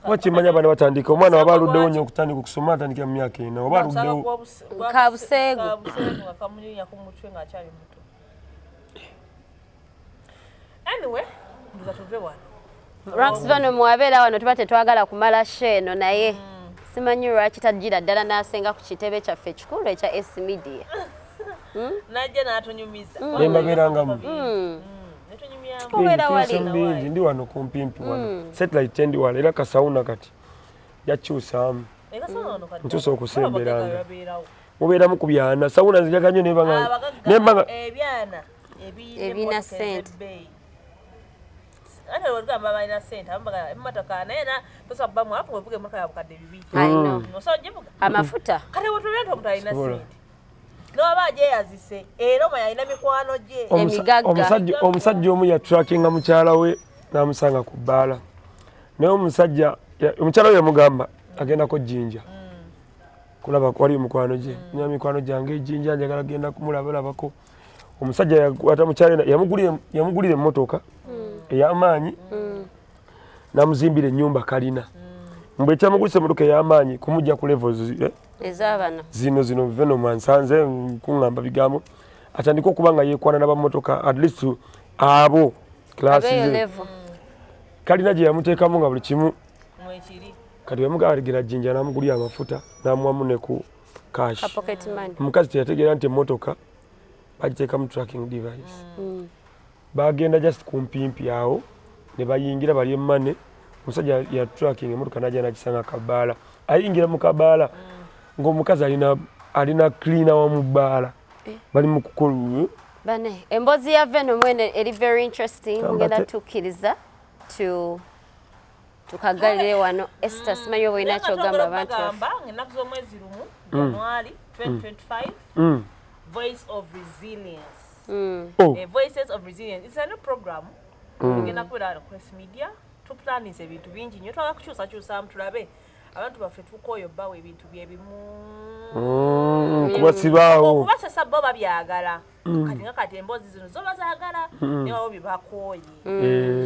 Wakimanya abaana batandika omwana waba aluddewo nnyo okutandika okusoma atandikira mu myaka ena oba aluddewo. Kabuseegu. Kabuseegu akamunyunya ku mutwe ng'akyali muto. Anyway, nduza tuve wano. Ranks bano mwabeera wano tuba tetwagala kumala sheeno naye simanyi lwaki tajjira ddala n'asenga ku kitebe kyaffe ekikulu ekya S Media. Najja n'atunyumiza. Mbabeerangamu. Kubeera wali. Ndi wano kumpimpi wano. Satellite ndi wano era kasawuna kati yakyusaamu. Nkyusa okusemberanga. Mubeeramu ku byana sawuna nzijaga nnyo nembanga ebina ssente. Ate wagamba balina ssente abaga emmotoka naye tosabba mwafu wevuga emmotoka yabukadde 200. I know. Osojivuga Amafuta. Kale wotulenta omuntu alina ssente. N'oba agyeyazise era omanya alina mikwano gye. Omusajja omu yatrackinga mukyala we n'amusanga ku bbaala. Naye omukyala we yamugamba agendako jjinja. Kulaba wali mukwano gye. Nya mikwano gyange ejjinja njagala genda kumulabalabako. Omusajja yakwata mukyala yamugulira emmotoka ey'amaanyi n'amuzimbira ennyumba kalina. Mbwe kyamugulisa emmotoka ey'amaanyi kumujja ku levels ez'abana zino Venom ansanze kuŋŋamba bigambo atandika okuba nga yeekwana n'abammotoka at least abo klasi kalina gye yamuteekamu nga buli kimu kati yamugaligira jjinja n'amugulira amafuta n'amuwamu ne ku cash. Omukazi teyategeera nti emmotoka bagiteekamu tracking device. Bagenda just kumpimpi awo ne bayingira bali emmane omusajja ya tracking emmotoka n'ajja n'agisanga kabaala ayingira mu kabaala ng'omukazi alina cleaner wa mu bbaala bali mu kukulu bane emboozi ya Venom mwene eri very interesting ngenda tukkiriza tukagalire wano Esther simanyi oba olina kyogamba abantu ennaku z'omwezi lumu January 2025 Voice of Resilience Voices of Resilience. It's a new program. Tugenda kubeera Quest Media. Tuplaninze ebintu bingi nnyo twagala kukyusakyusamu tulabe abantu baffe tukoyo bawe ebintu byebimu kubasibaawo okubasasa bo babyagala kati nga kati emboozi zino zo bazaagala ne babo bye bakooye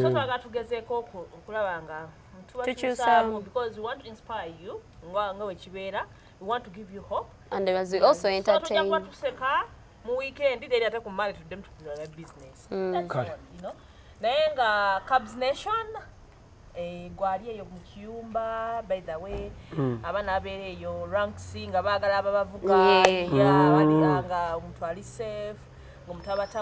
so twagala tugezeeko okulaba nga tubakyusaamu because we want to inspire you nga wekibeera we want to give you hope and we also entertain so tuseka mu weekend then ate ku Monday tuddemu tukulira business that's all, you know naye nga Cubs Nation gwali eyo mu Kiyumba by the way abana abeera eyo ranks nga baagala abavuga nga omuntu ali safe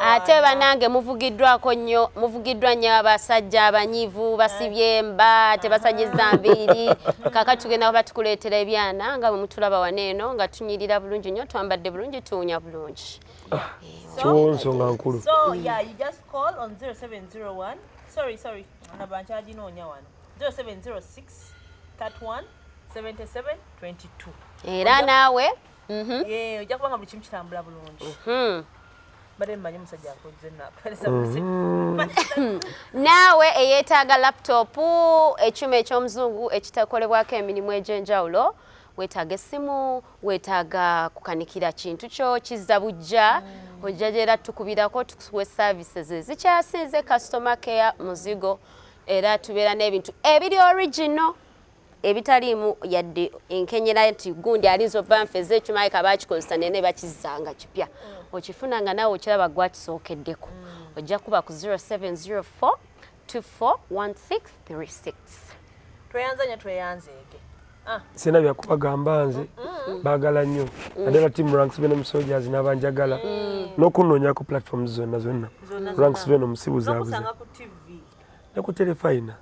ate banange muvugiddwa nnyo abasajja abanyivu basibye emba tebasajjiza nviiri kaka tugenda kuba tukuleetera ebyana nga bwe mutulaba waneeno nga tunyirira bulungi nnyo twambadde bulungi tuwunya bulungi kiwonsonga nkulu so yeah you just call on 0701 sorry nabankyaginonya wano 0706 31 77 22 era naawe ojja kubanga buli kimu kitambula bulungi bade mmanyi musajja akoze naawe eyeetaaga laptop ekyuma eky'omuzungu ekitakolebwako emirimu egy'enjawulo weetaaga essimu weetaaga kukanikira kintu kyo kizza bujja ojja gyera tukubirako tukuwe services ezikyasinze customer care muzigo era tubeera n'ebintu ebiri original ebitaliimu yadde enkenyera nti gundi alinza oba nfeze ekyuma eka bakikozesa nene bakizzanga kipya okifuna nga naawe okiraba gwakisookeddeko ojja kuba ku 0704 241636 tweyanzeege sina byakubagamba nze baagala nnyo naddala team ranks venom soldiers n'abanjagala n'okunoonya ku platforms zonna ranks venom musibuzabuze ku TV ne ku telefayina